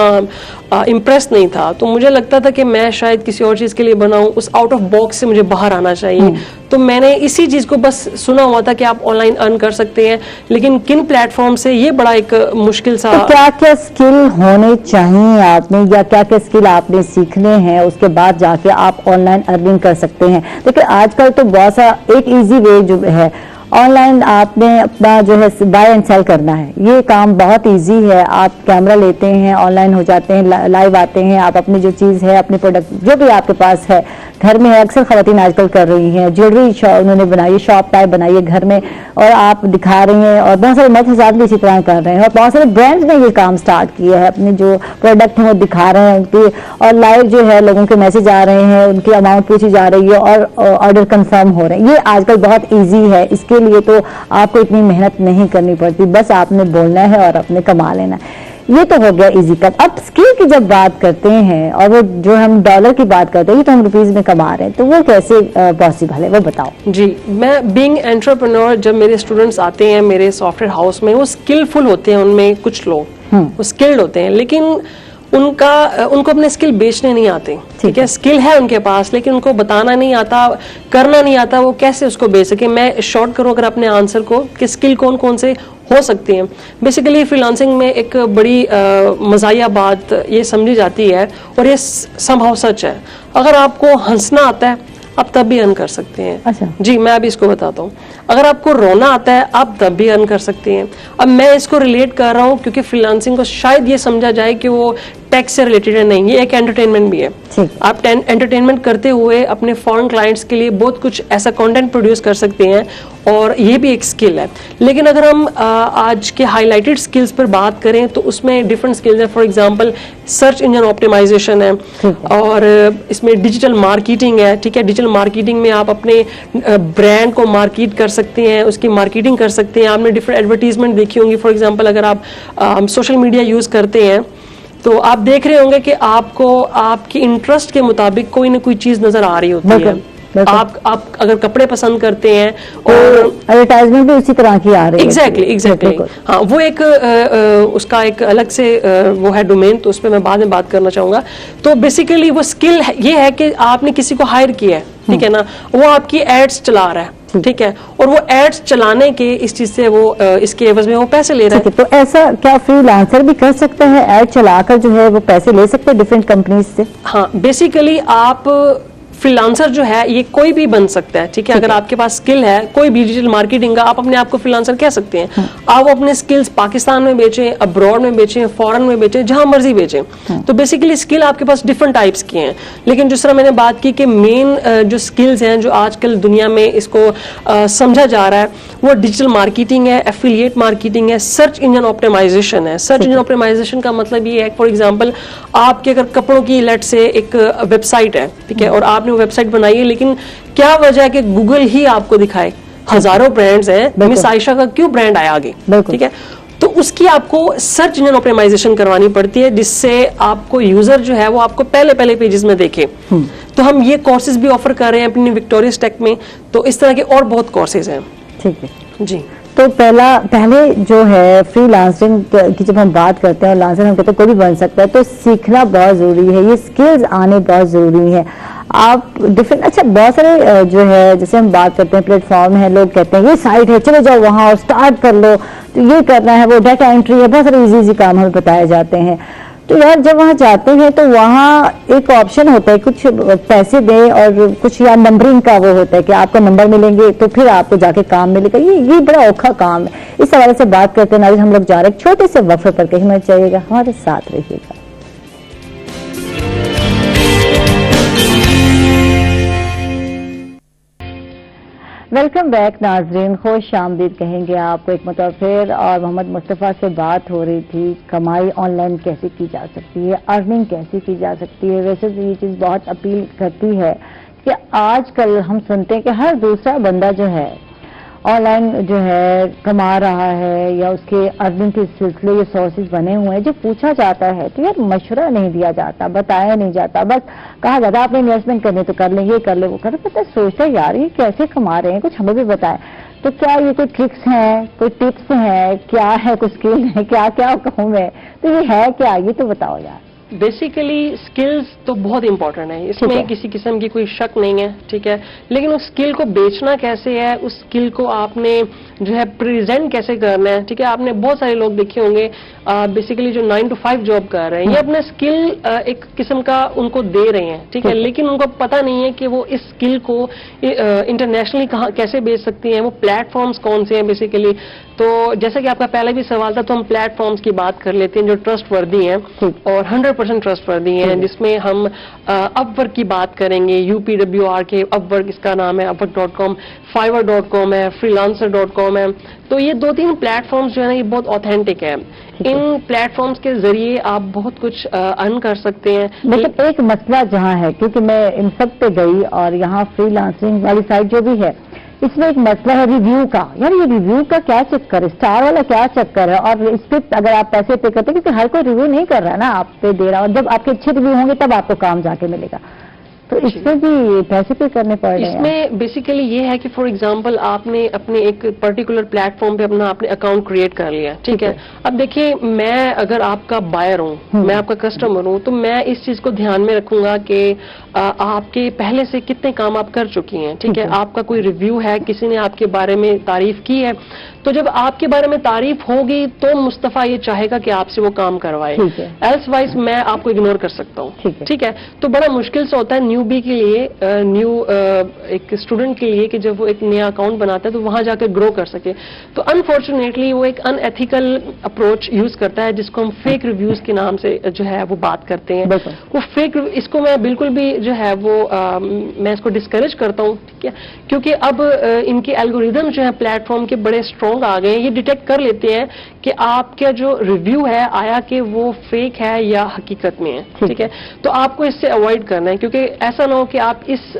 امپریس نہیں تھا, تو مجھے لگتا تھا کہ میں شاید کسی اور چیز کے لیے بناؤں, اس آؤٹ آف باکس سے مجھے باہر آنا چاہیے. تو میں نے اسی چیز کو بس سنا ہوا تھا کہ آپ آن لائن ارن کر سکتے ہیں, لیکن کن پلیٹ فارم سے, یہ بڑا ایک مشکل سا. کیا کیا اسکل ہونے چاہیے آپ نے, یا کیا کیا اسکل آپ نے سیکھنے ہیں, اس کے بعد جا کے آپ آن لائن ارننگ کر سکتے ہیں. دیکھیں آج کل تو بہت سا ایک ایزی وے جو ہے آن لائن, آپ نے اپنا جو ہے بائی اینڈ سیل کرنا ہے, یہ کام بہت ایزی ہے. آپ کیمرہ لیتے ہیں, آن لائن ہو جاتے ہیں, لائیو آتے ہیں, آپ اپنی جو چیز ہے, اپنی پروڈکٹ جو بھی آپ کے پاس ہے घर में है, अक्सर खवातीन आजकल कर रही हैं, ज्वेलरी उन्होंने बनाई, शॉप टाइप बनाई है घर में और आप दिखा रही हैं, और बहुत सारे मर्द हज़रात भी इसी तरह कर रहे हैं, और बहुत सारे ब्रांड्स ने ये काम स्टार्ट किया है, अपने जो प्रोडक्ट हैं वो दिखा रहे हैं उनके, और लाइव जो है लोगों के मैसेज आ रहे हैं, उनकी अमाउंट पूछी जा रही है और ऑर्डर कंफर्म हो रहे हैं। ये आजकल बहुत ईजी है, इसके लिए तो आपको इतनी मेहनत नहीं करनी पड़ती, बस आपने बोलना है और अपने कमा लेना है। ये तो हो गया इजी कट। अब स्किल की जब बात करते हैं और वो जो हम डॉलर की बात करते हैं, ये तो हम रुपीज में कमा रहे हैं, तो वो कैसे पॉसिबल है, वो बताओ। जी, मैं बीइंग एंटरप्रेन्योर, जब मेरे स्टूडेंट्स आते हैं मेरे सॉफ्टवेयर हाउस में, वो स्किलफुल होते हैं, उनमें कुछ लोग वो स्किल्ड होते हैं, लेकिन उनको अपने स्किल बेचने नहीं आते, ठीक है। स्किल है उनके पास लेकिन उनको बताना नहीं आता, करना नहीं आता, वो कैसे उसको बेच सके। मैं शॉर्ट करूं अगर अपने आंसर को कि स्किल कौन कौन से हो सकती हैं। बेसिकली फ्रीलांसिंग में एक बड़ी मज़ाहिया बात ये समझी जाती है, और ये समहाउ सच है, अगर आपको हंसना आता है आप तब भी अर्न कर सकते हैं। अच्छा। जी, मैं अभी इसको बताता हूँ। अगर आपको रोना आता है आप तब भी अर्न कर सकते हैं। अब मैं इसको रिलेट कर रहा हूँ क्योंकि फ्रीलांसिंग को शायद ये समझा जाए कि वो टैक्स से रिलेटेड है, नहीं, ये एक एंटरटेनमेंट भी है। आप एंटरटेनमेंट करते हुए अपने फॉरेन क्लाइंट्स के लिए बहुत कुछ ऐसा कंटेंट प्रोड्यूस कर सकते हैं, और ये भी एक स्किल है। लेकिन अगर हम आज के हाईलाइटेड स्किल्स पर बात करें तो उसमें डिफरेंट स्किल्स हैं। For example search engine optimization है, और इसमें डिजिटल मार्केटिंग है, ठीक है। डिजिटल मार्केटिंग में आप अपने ब्रांड को मार्केट कर सकते हैं, उसकी मार्केटिंग कर सकते हैं। आपने डिफरेंट एडवर्टीजमेंट देखी होंगी। फॉर एग्जांपल अगर आप सोशल मीडिया यूज करते हैं तो आप देख रहे होंगे कि आपको आपकी इंटरेस्ट के मुताबिक कोई ना कोई चीज नजर आ रही होती है। आप अगर कपड़े पसंद करते हैं और एडवर्टाइजमेंट भी उसी तरह की आ रही है। एग्जैक्टली। हाँ, वो एक उसका एक अलग से वो है डोमेन, तो उस पर मैं बाद में बात करना चाहूंगा। तो बेसिकली वो स्किल ये है कि आपने किसी को हायर किया है, ठीक है ना, वो आपकी एड्स चला रहा है, ठीक है, और वो एड्स चलाने के इस चीज से वो इसके एवज में वो पैसे ले रहा है। तो ऐसा क्या फ्रीलांसर भी कर सकता है, एड चलाकर जो है वो पैसे ले सकते हैं डिफरेंट कंपनीज से? हाँ, बेसिकली आप फ्रीलांसर जो है ये कोई भी बन सकता है, ठीक है। अगर आपके पास स्किल है, कोई भी डिजिटल मार्केटिंग का, आप अपने आप को फ्रीलांसर कह सकते हैं। आप अपने स्किल्स पाकिस्तान में बेचें, अब्रॉड में बेचें, फॉरेन में बेचें, जहां मर्जी बेचें। तो बेसिकली स्किल आपके पास डिफरेंट टाइप्स की हैं, लेकिन जिस तरह मैंने बात की कि मेन जो स्किल्स हैं जो आजकल दुनिया में इसको समझा जा रहा है, वो डिजिटल मार्केटिंग है, एफिलिएट मार्केटिंग है, सर्च इंजन ऑप्टिमाइजेशन है। सर्च इंजन ऑप्टिमाइजेशन का मतलब ये है, फॉर एग्जाम्पल आपके अगर कपड़ों की लेट से एक वेबसाइट है, ठीक है, और आपने वेबसाइट बनाई है, लेकिन क्या वजह है कि गूगल ही आपको दिखाए, हजारों ब्रांड्स हैं, मिस आयशा का क्यों ब्रांड आया आगे, ठीक है। तो उसकी आपको सर्च इंजन ऑप्टिमाइजेशन करवानी पड़ती है, जिससे आपको यूजर जो है वो आपको पहले पेजेस में देखे। तो हम ये कोर्सेज भी ऑफर कर रहे हैं अपनी विक्टोरियस टेक में, तो इस तरह के और बहुत कोर्सेज हैं। ठीक है जी। तो पहले जो है फ्रीलांसिंग की जब हम बात करते हैं, और लांसर हम कहते हैं कोई भी बन सकता है, तो सीखना बहुत जरूरी है, ये स्किल्स आने बहुत जरूरी है। आप डिफरेंट, अच्छा बहुत सारे जो है जैसे हम बात करते हैं प्लेटफॉर्म है, लोग कहते हैं ये साइट है, चले जाओ वहाँ और स्टार्ट कर लो, तो ये करना है, वो डाटा एंट्री है, बहुत सारे इजी काम हमें बताए जाते हैं। तो यार जब वहाँ जाते हैं तो वहाँ एक ऑप्शन होता है, कुछ पैसे दें और कुछ या नंबरिंग का वो होता है कि आपको नंबर मिलेंगे तो फिर आपको जाके काम मिलेगा। ये बड़ा औखा काम है। इस हवाले से बात करते हैं नाज़रीन, हम लोग जा रहे हैं छोटे से वक्फे पर, कहीं मत जाइएगा, हमारे साथ रहिएगा। वेलकम बैक नाजरीन, खुश आमदीद कहेंगे आपको एक मरतबा फिर। और मोहम्मद मुस्तफ़ा से बात हो रही थी, कमाई ऑनलाइन कैसे की जा सकती है, अर्निंग कैसे की जा सकती है। वैसे तो ये चीज़ बहुत अपील करती है कि आजकल हम सुनते हैं कि हर दूसरा बंदा जो है ऑनलाइन जो है कमा रहा है, या उसके अर्निंग के सिलसिले ये सोर्सेज बने हुए हैं। जो पूछा जाता है तो यार मशवरा नहीं दिया जाता, बताया नहीं जाता, बस कहा जाता है आपने इन्वेस्टमेंट करनी तो कर लें, ये कर ले, वो कर ले। पता सोचता है यार ये कैसे कमा रहे हैं, कुछ हमें भी बताएं। तो क्या ये कोई ट्रिक्स हैं, कोई टिप्स हैं, क्या है, कुछ स्किल है, क्या क्या कहूँ मैं, तो ये है क्या, ये तो बताओ यार। बेसिकली स्किल्स तो बहुत इंपॉर्टेंट है, इसमें किसी किस्म की कोई शक नहीं है, ठीक है। लेकिन उस स्किल को बेचना कैसे है, उस स्किल को आपने जो है प्रेजेंट कैसे करना है, ठीक है। आपने बहुत सारे लोग देखे होंगे बेसिकली जो 9 to 5 जॉब कर रहे हैं, ये अपना स्किल एक किस्म का उनको दे रहे हैं, ठीक है, लेकिन उनको पता नहीं है कि वो इस स्किल को इंटरनेशनली कहाँ कैसे बेच सकती हैं, वो प्लेटफॉर्म्स कौन से हैं बेसिकली। तो जैसा कि आपका पहले भी सवाल था, तो हम प्लेटफॉर्म्स की बात कर लेते हैं जो ट्रस्ट वर्दी हैं और 100% 100% ट्रस्टवर्दी हैं, जिसमें हम अपवर्क की बात करेंगे, UPWR के अपवर्क इसका नाम है, upwork.com, fiverr.com है, freelancer.com है। तो ये 2-3 प्लेटफॉर्म्स जो है ना ये बहुत ऑथेंटिक है। इन प्लेटफॉर्म्स के जरिए आप बहुत कुछ अर्न कर सकते हैं। लेकिन एक मसला जहाँ है, क्योंकि मैं इन सब पे गई और यहाँ फ्रीलांसिंग वाली साइट जो भी है, इसमें एक मसला है रिव्यू का। यार ये रिव्यू का क्या चक्कर है, स्टार वाला क्या चक्कर है, और इस पे अगर आप पैसे पे करते हैं, क्योंकि हर कोई रिव्यू नहीं कर रहा है ना, आप पे दे रहा है, और जब आपके अच्छे रिव्यू होंगे तब आपको काम जाके मिलेगा, तो इसमें भी पैसे पे करने पड़ रहे हैं। इसमें बेसिकली ये है कि फॉर एग्जांपल आपने अपने एक पर्टिकुलर प्लेटफॉर्म पे अपना आपने अकाउंट क्रिएट कर लिया, ठीक है। अब देखिए, मैं अगर आपका बायर हूँ, मैं आपका कस्टमर हूँ, तो मैं इस चीज को ध्यान में रखूंगा कि आपके पहले से कितने काम आप कर चुकी हैं, ठीक है। आपका कोई रिव्यू है, किसी ने आपके बारे में तारीफ की है, तो जब आपके बारे में तारीफ होगी तो मुस्तफा ये चाहेगा कि आपसे वो काम करवाए, एल्स वाइज मैं आपको इग्नोर कर सकता हूँ, ठीक है। तो बड़ा मुश्किल से होता है न्यूबी के लिए, एक स्टूडेंट के लिए, कि जब वो एक नया अकाउंट बनाता है तो वहां जाकर ग्रो कर सके। तो अनफॉर्चुनेटली वो एक अनएथिकल अप्रोच यूज करता है, जिसको हम फेक रिव्यूज के नाम से जो है वो बात करते हैं। वो फेक, इसको मैं बिल्कुल भी जो है वो मैं इसको डिस्करेज करता हूँ, ठीक है, क्योंकि अब इनके एल्गोरिदम जो है प्लेटफॉर्म के बड़े स्ट्रॉन्ग आ गए हैं, ये डिटेक्ट कर लेते हैं कि आपका जो रिव्यू है आया कि वो फेक है या हकीकत में है, ठीक है। तो आपको इससे अवॉइड करना है, क्योंकि ऐसा ना हो कि आप इस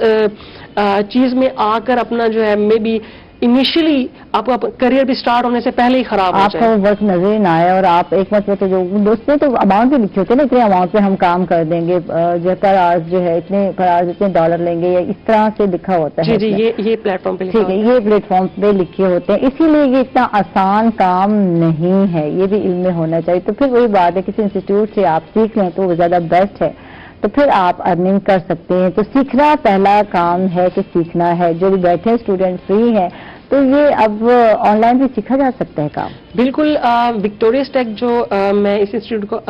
चीज में आकर अपना जो है मे बी इनिशियली आपका करियर भी स्टार्ट होने से पहले ही खराब हो जाए। आपको वर्क नजर ही ना आए, और आप एक मतलब तो जो दोस्तों तो अमाउंट भी लिखे होते हैं ना, इतने अमाउंट पे हम काम कर देंगे, जो पर आवर्स जो है इतने पर आवर्स इतने डॉलर लेंगे, या इस तरह से लिखा होता है। जी, ये प्लेटफॉर्म पे ठीक है, ये प्लेटफॉर्म पे लिखे होते हैं, इसीलिए ये इतना आसान काम नहीं है, ये भी इल्म में होना चाहिए। तो फिर वही बात है, किसी इंस्टीट्यूट से आप सीख लें तो वो ज्यादा बेस्ट है, तो फिर आप अर्निंग कर सकते हैं। तो सीखना पहला काम है कि सीखना है। जो भी बैठे स्टूडेंट फ्री हैं, तो ये अब ऑनलाइन भी सीखा जा सकता है काम। बिल्कुल। विक्टोरियस टेक जो मैं इस इंस्टीट्यूट को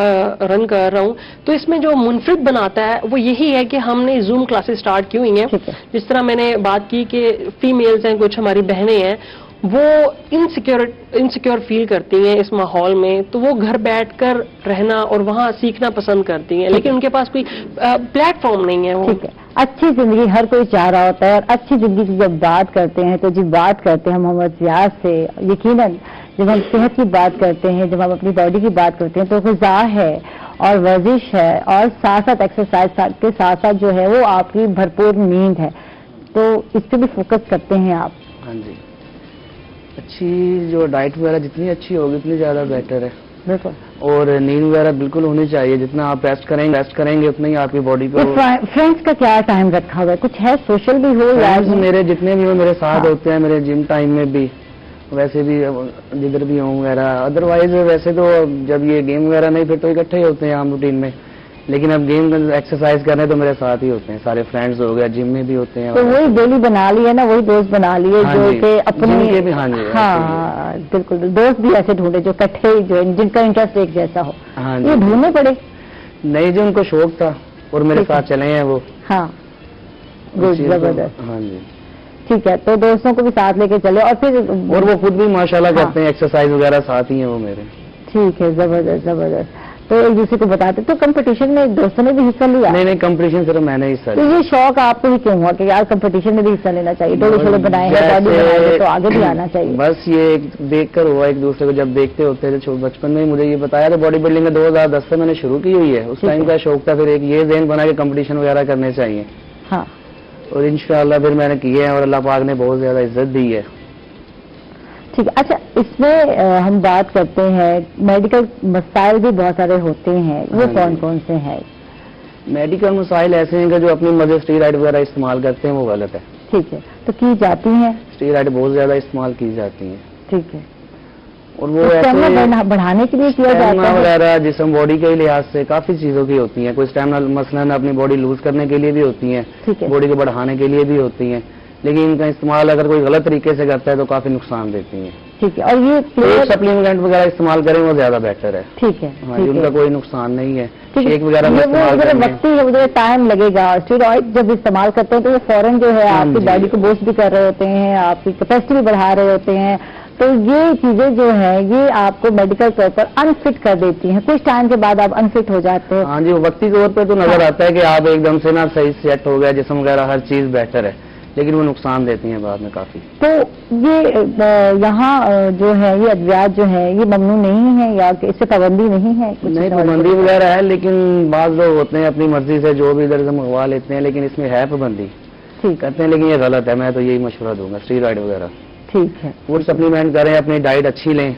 रन कर रहा हूँ, तो इसमें जो मुनफरिद बनाता है वो यही है कि हमने जूम क्लासेस स्टार्ट की हुई हैं। जिस तरह मैंने बात की कि फीमेल्स हैं, कुछ हमारी बहनें हैं, वो इनसिक्योर फील करती हैं इस माहौल में, तो वो घर बैठकर रहना और वहाँ सीखना पसंद करती हैं, लेकिन उनके पास कोई प्लेटफॉर्म नहीं है। वो ठीक है, अच्छी जिंदगी हर कोई चाह रहा होता है, और अच्छी जिंदगी की जब बात करते हैं तो जब बात करते हैं मोहम्मद जियाद से, यकीनन जब हम सेहत की बात करते हैं, जब हम अपनी बॉडी की बात करते हैं, तो ग़िज़ा है और वर्जिश है, और साथ साथ एक्सरसाइज के साथ साथ जो है वो आपकी भरपूर नींद है, तो इस पर भी फोकस करते हैं आप। हाँ जी, अच्छी जो डाइट वगैरह जितनी अच्छी होगी उतनी ज़्यादा बेटर है। बिल्कुल। और नींद वगैरह बिल्कुल होनी चाहिए, जितना आप रेस्ट करेंगे उतना ही आपकी बॉडी को। फ्रेंड्स का क्या टाइम रखा हुआ है, कुछ है सोशल भी हो या? मेरे जितने भी हो मेरे साथ होते हैं, मेरे जिम टाइम में भी, वैसे भी जिधर भी हूँ वगैरह। अदरवाइज वैसे तो जब ये गेम वगैरह नहीं, फिर तो इकट्ठे ही होते हैं आम रूटीन में, लेकिन अब गेम एक्सरसाइज करने तो मेरे साथ ही होते हैं, सारे फ्रेंड्स हो गए, जिम में भी होते हैं। तो वही डेली बना लिए ना, वही दोस्त बना लिए जो कि अपने भी। हाँ जी, हाँ बिल्कुल, दोस्त भी ऐसे ढूंढे जो इकट्ठे ही, जो जिनका इंटरेस्ट एक जैसा हो। हाँ ये ढूंढने पड़े नहीं, जो उनको शौक था और मेरे साथ चले हैं वो। हाँ जबरदस्त। हाँ जी, ठीक है, तो दोस्तों को भी साथ लेके चले, और फिर और वो खुद भी माशाल्लाह करते हैं, एक्सरसाइज वगैरह साथ ही हैं वो मेरे। ठीक है, जबरदस्त जबरदस्त। तो एक दूसरे को बताते। तो कंपटीशन में दोस्तों ने भी हिस्सा लिया? नहीं, कंपटीशन सिर्फ मैंने हिस्सा लिया। तो ये शौक आपको ही क्यों हुआ कि यार कंपटीशन में भी हिस्सा लेना चाहिए, डोले शोले बनाए हैं, बॉडी बनाए, तो आगे भी आना चाहिए? बस ये देख कर हुआ, एक दूसरे को जब देखते होते थे बचपन में ही मुझे ये बताया था। बॉडी बिल्डिंग 2010 से मैंने शुरू की हुई है, उस टाइम का शौक था, फिर एक ये ज़हन बना के कंपटीशन वगैरह करने चाहिए। हाँ, और इंशाल्लाह फिर मैंने किए हैं, और अल्लाह पाक ने बहुत ज्यादा इज्जत दी है। ठीक है। अच्छा, इसमें हम बात करते हैं, मेडिकल मसाइल भी बहुत सारे होते हैं, वो कौन कौन से हैं? मेडिकल मसाइल ऐसे हैं कि जो अपनी मदद स्टीरॉइड वगैरह इस्तेमाल करते हैं वो गलत है। ठीक है, तो की जाती हैं? स्टीरॉइड बहुत ज्यादा इस्तेमाल की जाती हैं। ठीक है, और वो स्टैमिना बढ़ाने के लिए किया जाता है वगैरह, जिस्म बॉडी के लिहाज से काफी चीजों की होती हैं। कोई स्टैमिना मसलन अपनी बॉडी लूज करने के लिए भी होती हैं, बॉडी को बढ़ाने के लिए भी होती हैं, लेकिन इनका इस्तेमाल अगर कोई गलत तरीके से करता है तो काफी नुकसान देती हैं। ठीक है, और ये सप्लीमेंट वगैरह इस्तेमाल करें वो ज्यादा बेटर है। ठीक है, हाँ, उनका कोई नुकसान नहीं है। शेक वगैरह में वो इस्तेमाल ज़रा करेंगे। वक्ती है, वो टाइम लगेगा। स्टेरॉइड जब इस्तेमाल करते हैं तो वो फौरन जो है आपकी जी। बॉडी को बूस्ट भी कर रहे होते हैं, आपकी कैपेसिटी भी बढ़ा रहे होते हैं, तो ये चीजें जो है ये आपको मेडिकल तौर पर अनफिट कर देती हैं, कुछ टाइम के बाद आप अनफिट हो जाते हो। हाँ जी, वक्ती तौर पे तो नजर आता है कि आप एकदम से ना सही सेट हो गया, जिस्म वगैरह हर चीज बेहतर है, लेकिन वो नुकसान देती हैं बाद में काफी। तो ये यहाँ जो है ये अद्वियात जो है ये ममनू नहीं है या कि इससे पाबंदी नहीं है? कुछ नहीं, सवाल पाबंदी करें। वगैरह है, लेकिन बाज लोग होते हैं अपनी मर्जी से जो भी इधर से मंगवा लेते हैं, लेकिन इसमें है पाबंदी, ठीक कहते हैं, लेकिन ये गलत है। मैं तो यही मशवरा दूंगा, स्टीरॉइड वगैरह ठीक है फूड सप्लीमेंट करें, अपनी डाइट अच्छी लें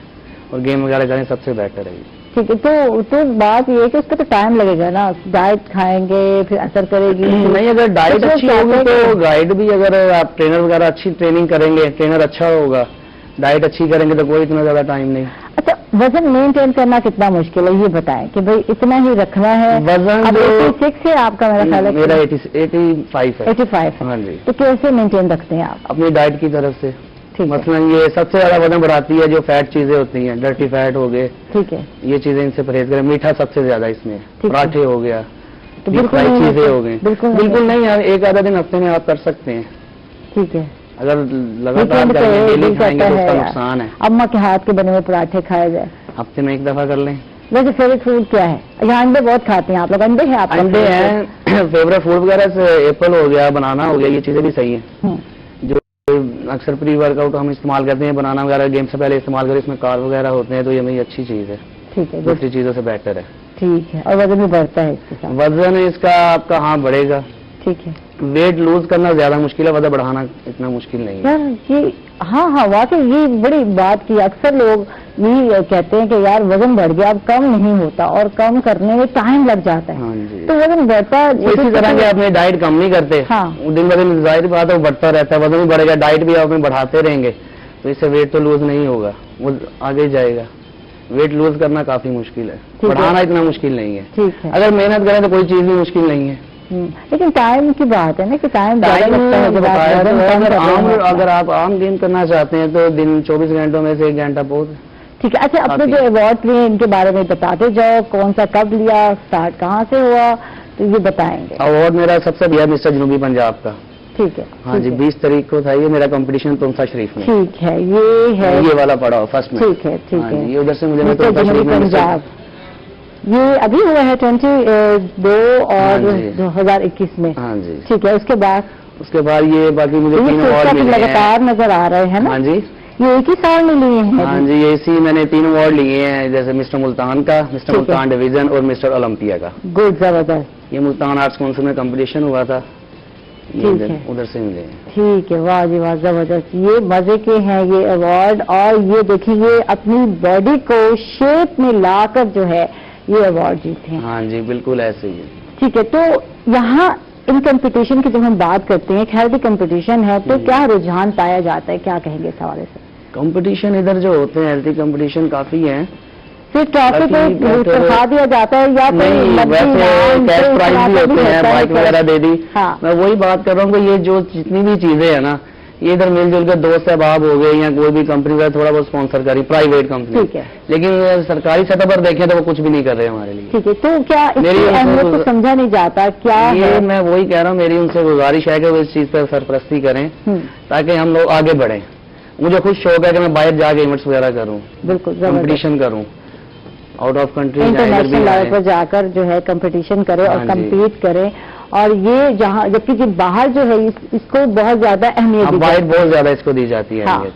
और गेम वगैरह करें, सबसे बेहतर है ये। ठीक है। तो बात ये है कि उसका तो टाइम लगेगा ना, डाइट खाएंगे फिर असर करेगी। नहीं, अगर डाइट तो अच्छी वो होगी कहते हैं तो गाइड भी, अगर आप ट्रेनर वगैरह अच्छी ट्रेनिंग करेंगे, ट्रेनर अच्छा होगा, डाइट अच्छी करेंगे तो कोई इतना ज्यादा टाइम नहीं। अच्छा, वजन मेंटेन करना कितना मुश्किल है ये बताएं कि भाई इतना ही रखना है। वजन अब जो 86 है आपका, मेरा ख्याल है मेरा 85 है। 85 है। हाँ जी, तो कैसे मेंटेन रखते हैं आप? अपनी डाइट की तरफ से। ठीक है मसलन ये सबसे ज्यादा वजन बढ़ाती है जो फैट चीजें होती हैं, डर्टी फैट हो गए, ठीक है। ये चीजें इनसे परहेज करें। मीठा सबसे ज्यादा इसमें, है। पराठे हो गया, तो डीप बिल्कुल फ्राई नहीं चीजें है, हो गई, बिल्कुल बिल्कुल नहीं यार, एक आधा दिन हफ्ते में आप कर सकते हैं। ठीक है। अगर लगातार वीकेंड पे करेंगे, दिल डेली खाएंगे कहता तो उसका है नुकसान है। अम्मा के हाथ के बने हुए पराठे खाए जाए। हफ्ते में एक दफा कर लें। वैसे फेवरेट फूड क्या है? यहाँ अंडे बहुत खाते हैं आप लोग, अंडे हैं आपका? अंडे हैं फेवरेट फूड वगैरह से, एप्पल हो गया, बनाना हो गया, ये चीजें भी सही हैं। जो अक्सर प्री वर्कआउट हम इस्तेमाल करते हैं, बनाना वगैरह गेम से पहले इस्तेमाल करें, इसमें कार्ब वगैरह होते हैं, तो ये मेरी अच्छी चीज है, ठीक है, गुड, दूसरी चीजों से बेटर है। ठीक है। और वजन भी बढ़ता है इसके साथ? वजन इसका आपका हाँ बढ़ेगा। ठीक है वेट लूज करना ज्यादा मुश्किल है, वजन बढ़ाना इतना मुश्किल नहीं है। यार ये, हाँ वाकई ये बड़ी बात की। अक्सर लोग ये कहते हैं कि यार वजन बढ़ गया, अब कम नहीं होता, और कम करने में टाइम लग जाता है। हाँ जी, तो वजन बढ़ता है इसी तरह के अपने डाइट कम नहीं करते, हाँ। दिन ब दिन जाहिर बात है वो बढ़ता रहता है, वजन भी बढ़ेगा, डाइट भी आप में बढ़ाते रहेंगे, तो इससे वेट तो लूज नहीं होगा, वो आगे ही जाएगा। वेट लूज करना काफी मुश्किल है, है। बढ़ाना इतना मुश्किल नहीं है। ठीक है। अगर मेहनत करें तो कोई चीज भी मुश्किल नहीं है। लेकिन टाइम की बात है ना कि टाइम ज्यादा टाइम लगता है जब आप बताया तो वजन है, कम कर रहे हैं। अगर आप आम गेम करना चाहते हैं तो दिन 24 घंटों में से 1 घंटा बहुत है। ठीक है। अच्छा, अपने काफी। जो अवार्ड लिए इनके बारे में बताते जाओ, कौन सा कब लिया, स्टार्ट कहाँ से हुआ, तो ये बताएंगे। अवार्ड मेरा सबसे बढ़िया मिस्टर जनूबी पंजाब का। ठीक है। हाँ जी, ठीक है। 20 तारीख को था ये मेरा कंपटीशन तुमसा शरीफ में। ठीक है, ये है, ये वाला पड़ा फर्स्ट में। ठीक है, ठीक हाँ है। जी, ये उधर से मुझे मिस्टर तुमसा शरीफ जनूबी में पंजाब, ये अभी हुआ है 22 और हाँ जी। 2021 में। हाँ जी, ठीक है। उसके बाद उसके बाद ये बाकी मुझे ये 3 सोचा अवार्ड कि मिले हैं। लगातार नजर आ रहे हैं ना, हाँ जी, ये एक ही साल में लिए हैं? हाँ जी, ये इसी मैंने 3 अवार्ड लिए हैं, जैसे मिस्टर मुल्तान का, मिस्टर ठीक है। मुल्तान डिवीजन और मिस्टर ओलंपिया का। गुड, जबरदस्त। ये मुल्तान आर्ट्स काउंसिल में कंपटीशन हुआ था, ये ठीक है। उधर से मिले हैं। ठीक है, वाह जी वाह, जबरदस्त। ये मजे के हैं ये अवार्ड, और ये देखिए ये अपनी बॉडी को शेप में लाकर जो है ये अवार्ड जीते हैं। हाँ जी, बिल्कुल ऐसे ही है। ठीक है। तो यहाँ इन कंपटीशन की जब हम बात करते हैं, हेल्दी कंपटीशन है, तो क्या रुझान पाया जाता है, क्या कहेंगे इस हवाले से? कंपटीशन इधर जो होते हैं हेल्थी कंपटीशन काफी हैं। फिर ट्रॉफी बाकी को बेहतर- चढ़ा दिया जाता है या नहीं, कोई वैसे कैश प्राइज भी होते हैं, बाइक वगैरह दे दी। हाँ। मैं वही बात कर रहा हूँ कि ये जो जितनी भी चीजें हैं ना, ये इधर मिलजुल के दोस्त अहबाब हो गए या कोई भी कंपनी का थोड़ा बहुत स्पॉन्सर करी, प्राइवेट कंपनी। ठीक है। लेकिन सरकारी सतह पर देखें तो वो कुछ भी नहीं कर रहे हमारे लिए। ठीक है। तो क्या मेरी इसकी उसमें अहमियत को तो- समझा नहीं जाता क्या ये है? मैं वही कह रहा हूँ, मेरी उनसे गुजारिश है कि वो इस चीज पर सरपरस्ती करें ताकि हम लोग आगे बढ़ें। मुझे खुद शौक है कि मैं बाहर जाके इवेंट्स वगैरह करूँ, बिल्कुल, जबरदस्त। कंपटीशन करूँ, out of country international level पर जाकर जो है कंपटीशन करे और हाँ जी। कम्पीट करे, और ये जहाँ, जबकि जो बाहर जो है इसको बहुत ज्यादा अहमियत दी बाहर जाती है। बहुत ज्यादा इसको दी जाती है हाँ। अहमियत।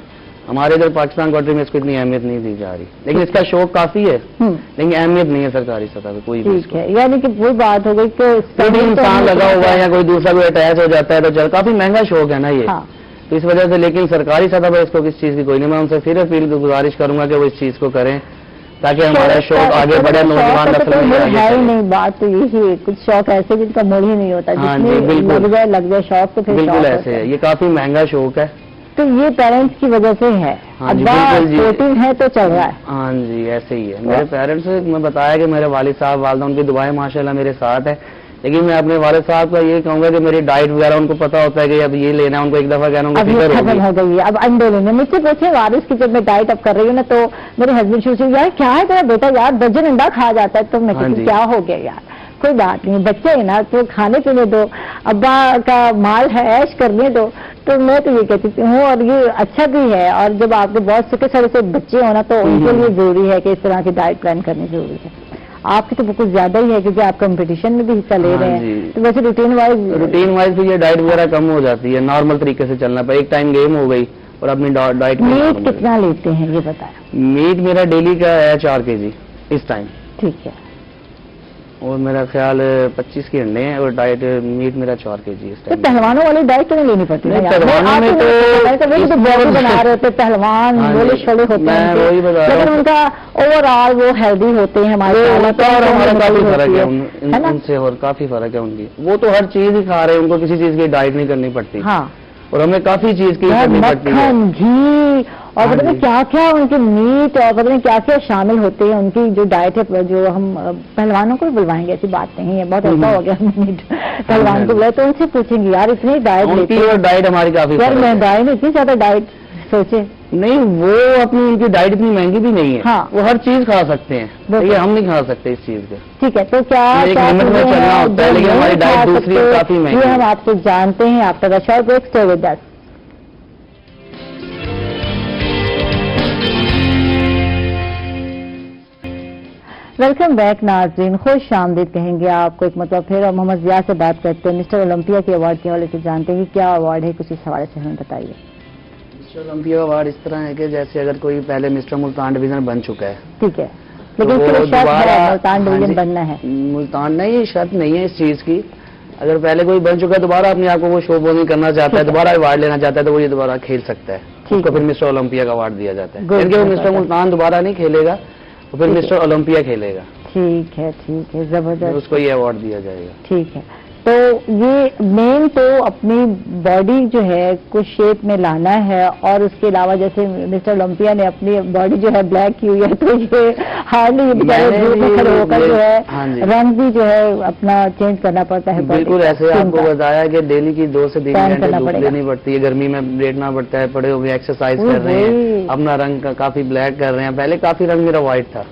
हमारे इधर पाकिस्तान कंट्री में इसको इतनी अहमियत नहीं दी जा रही, लेकिन इसका शौक काफी है, लेकिन अहमियत नहीं है सरकारी सतह पे कोई भी। ठीक है। यानी कि वही बात हो गई कि कोई भी इंसान लगा हुआ है या कोई दूसरा कोई अटैच हो जाता है तो चल, काफी महंगा शौक है ना ये। हाँ। तो इस वजह से, लेकिन सरकारी सतह पर इसको किस चीज की कोई नहीं। मैं उनसे फिर अपील गुजारिश करूंगा कि वो इस चीज को करें ताकि हमारा शौक आगे बढ़े, नौजवान शौक का तो नस्ल कोई में मोल आगे है ही चले। नहीं, बात तो यही है। कुछ शौक ऐसे जिनका मोल ही नहीं होता, हाँ जी, जिसमें बिल्कुल। लग जाए शौक तो फिर बिल्कुल शौक ऐसे होता है, ये काफी महंगा शौक है। तो ये पेरेंट्स की वजह से है। हाँ जी, अब्बा बिल्कुल जी। स्पोर्टिव है तो चल रहा है। हाँ जी, ऐसे ही है। मेरे पेरेंट्स, मैं बताया कि मेरे वालिद साहब वालदा, उनकी दुआएं माशाल्लाह मेरे साथ है, लेकिन मैं अपने वालिद साहब का ये कहूंगा कि मेरी डाइट वगैरह उनको पता होता है कि अब ये लेना है, उनको एक दफा कहना उनको अब ये फिक्र खत्म होगी। हो गई है, अब अंडे लेने। मुझसे पूछे वारिस की, जब मैं डाइट अप कर रही हूँ ना, तो मेरे हस्बैंड पूछे यार क्या है तेरा बेटा, यार दर्जन अंडा खा जाता है। तो मैं हाँ कहती जी। क्या हो गया यार, کوئی بات نہیں، بچے ہیں نا تو کھانے پینے دو، ابا کا مال ہے عیش کرنے دو. تو میں تو یہ کہتی ہوں، اور یہ اچھا بھی ہے. اور جب آپ کے بہت سکے سارے سے بچے ہونا تو ان کے لیے ضروری ہے کہ اس طرح کی ڈائٹ پلان کرنی ضروری ہے. آپ کی تو بالکل زیادہ ہی ہے کیونکہ آپ کمپٹیشن میں بھی حصہ لے رہے ہیں. تو ویسے روٹین وائز بھی یہ ڈائٹ وغیرہ کم ہو جاتی ہے، نارمل طریقے سے چلنا پڑے. ایک ٹائم گیم ہو گئی اور اپنی ڈائٹ. میٹ کتنا لیتے ہیں یہ بتائیں؟ میٹ میرا ڈیلی کا ہے 4 kg اس ٹائم. ٹھیک ہے. اور میرا خیال 25 کے انڈے ہیں اور ڈائٹ میٹ میرا 4 kg اس تو ٹائم. پہلوانوں والی ڈائٹ تو نہیں لینی پڑتی؟ پہلوانوں میں تو باڈی بنا رہے ہوتے پہلوان، بولے چھڑے ہوتے ہیں، لیکن ان کا اوور آل وہ ہیلدی ہوتے ہیں. ہمارے ہمارا کافی فرق ہے ان سے، اور کافی فرق ہے ان کی. وہ تو ہر چیز ہی کھا رہے ہیں، ان کو کسی چیز کی ڈائٹ نہیں کرنی پڑتی. ہاں، اور ہمیں کافی چیز کی کرنی پڑتی ہے. مکھن، گھی اور پتہ نہیں کیا کیا ان کے میٹ اور پتہ نہیں کیا کیا شامل ہوتے ہیں ان کی جو ڈائٹ ہے. جو ہم پہلوانوں کو بھی بلوائیں گے، ایسی بات نہیں ہے. بہت ایسا ہو گیا پہلوان کو بلائے تو ان سے پوچھیں گے یار اتنی ڈائٹ لیتے ہیں، ڈائٹ ہماری کافی یار مہنگائی میں اتنی زیادہ ڈائٹ سوچے. نہیں، وہ اپنی ان کی ڈائٹ اتنی مہنگی بھی نہیں ہے. ہاں، وہ ہر چیز کھا سکتے ہیں، یہ ہم نہیں کھا سکتے اس چیز کو. ٹھیک ہے. تو کیا لمٹ میں چلنا ہوتا ہے، لیکن ہماری ڈائٹ دوسری کافی مہنگی یہ ہے. ہم آپ سے جانتے ہیں. آپ کا short break, stay with us. Welcome back ناظرین، خوش آمدید کہیں گے آپ کو ایک مطلب پھر. اور محمد ضیاء سے بات کرتے ہیں مسٹر اولمپیا کے ایوارڈ کے حوالے سے. جانتے ہیں کہ کیا ایوارڈ ہے، کچھ اس حوالے سے ہمیں بتائیے. مسٹر اولمپیا ایوارڈ اس طرح ہے کہ جیسے اگر کوئی پہلے مسٹر ملتان ڈویژن بن چکا ہے. ٹھیک ہے، لیکن اس کے لیے شرط ہے ملتان ڈویژن بننا ہے. ملتان نہیں، شرط نہیں ہے اس چیز کی. اگر پہلے کوئی بن چکا ہے، دوبارہ اپنے آپ کو وہ شو بوزنگ کرنا چاہتا ہے، دوبارہ ایوارڈ لینا چاہتا ہے، تو وہ یہ دوبارہ کھیل سکتا ہے. اس کو پھر مسٹر اولمپیا کا ایوارڈ دیا جاتا ہے. کیونکہ وہ مسٹر ملتان دوبارہ نہیں کھیلے گا، وہ پھر مسٹر اولمپیا کھیلے گا. ٹھیک ہے، ٹھیک ہے، زبردست. اس کو یہ ایوارڈ دیا جائے گا. ٹھیک ہے. تو یہ مین تو اپنی باڈی جو ہے کچھ شیپ میں لانا ہے، اور اس کے علاوہ جیسے مسٹر اولمپیا نے اپنی باڈی جو ہے بلیک کی ہوئی ہے، تو یہ ہارڈلی کھڑے ہو کر جو ہے رنگ بھی جو ہے اپنا چینج کرنا پڑتا ہے. بالکل ایسے آپ کو بتایا کہ ڈیلی کی 2 سے 3 گھنٹے دھوپ لینی پڑتی ہے. گرمی میں لیٹنا پڑتا ہے، پڑے ہوئے ایکسرسائز کر رہے ہیں، اپنا رنگ کافی بلیک کر رہے ہیں. پہلے کافی رنگ میرا وائٹ تھا.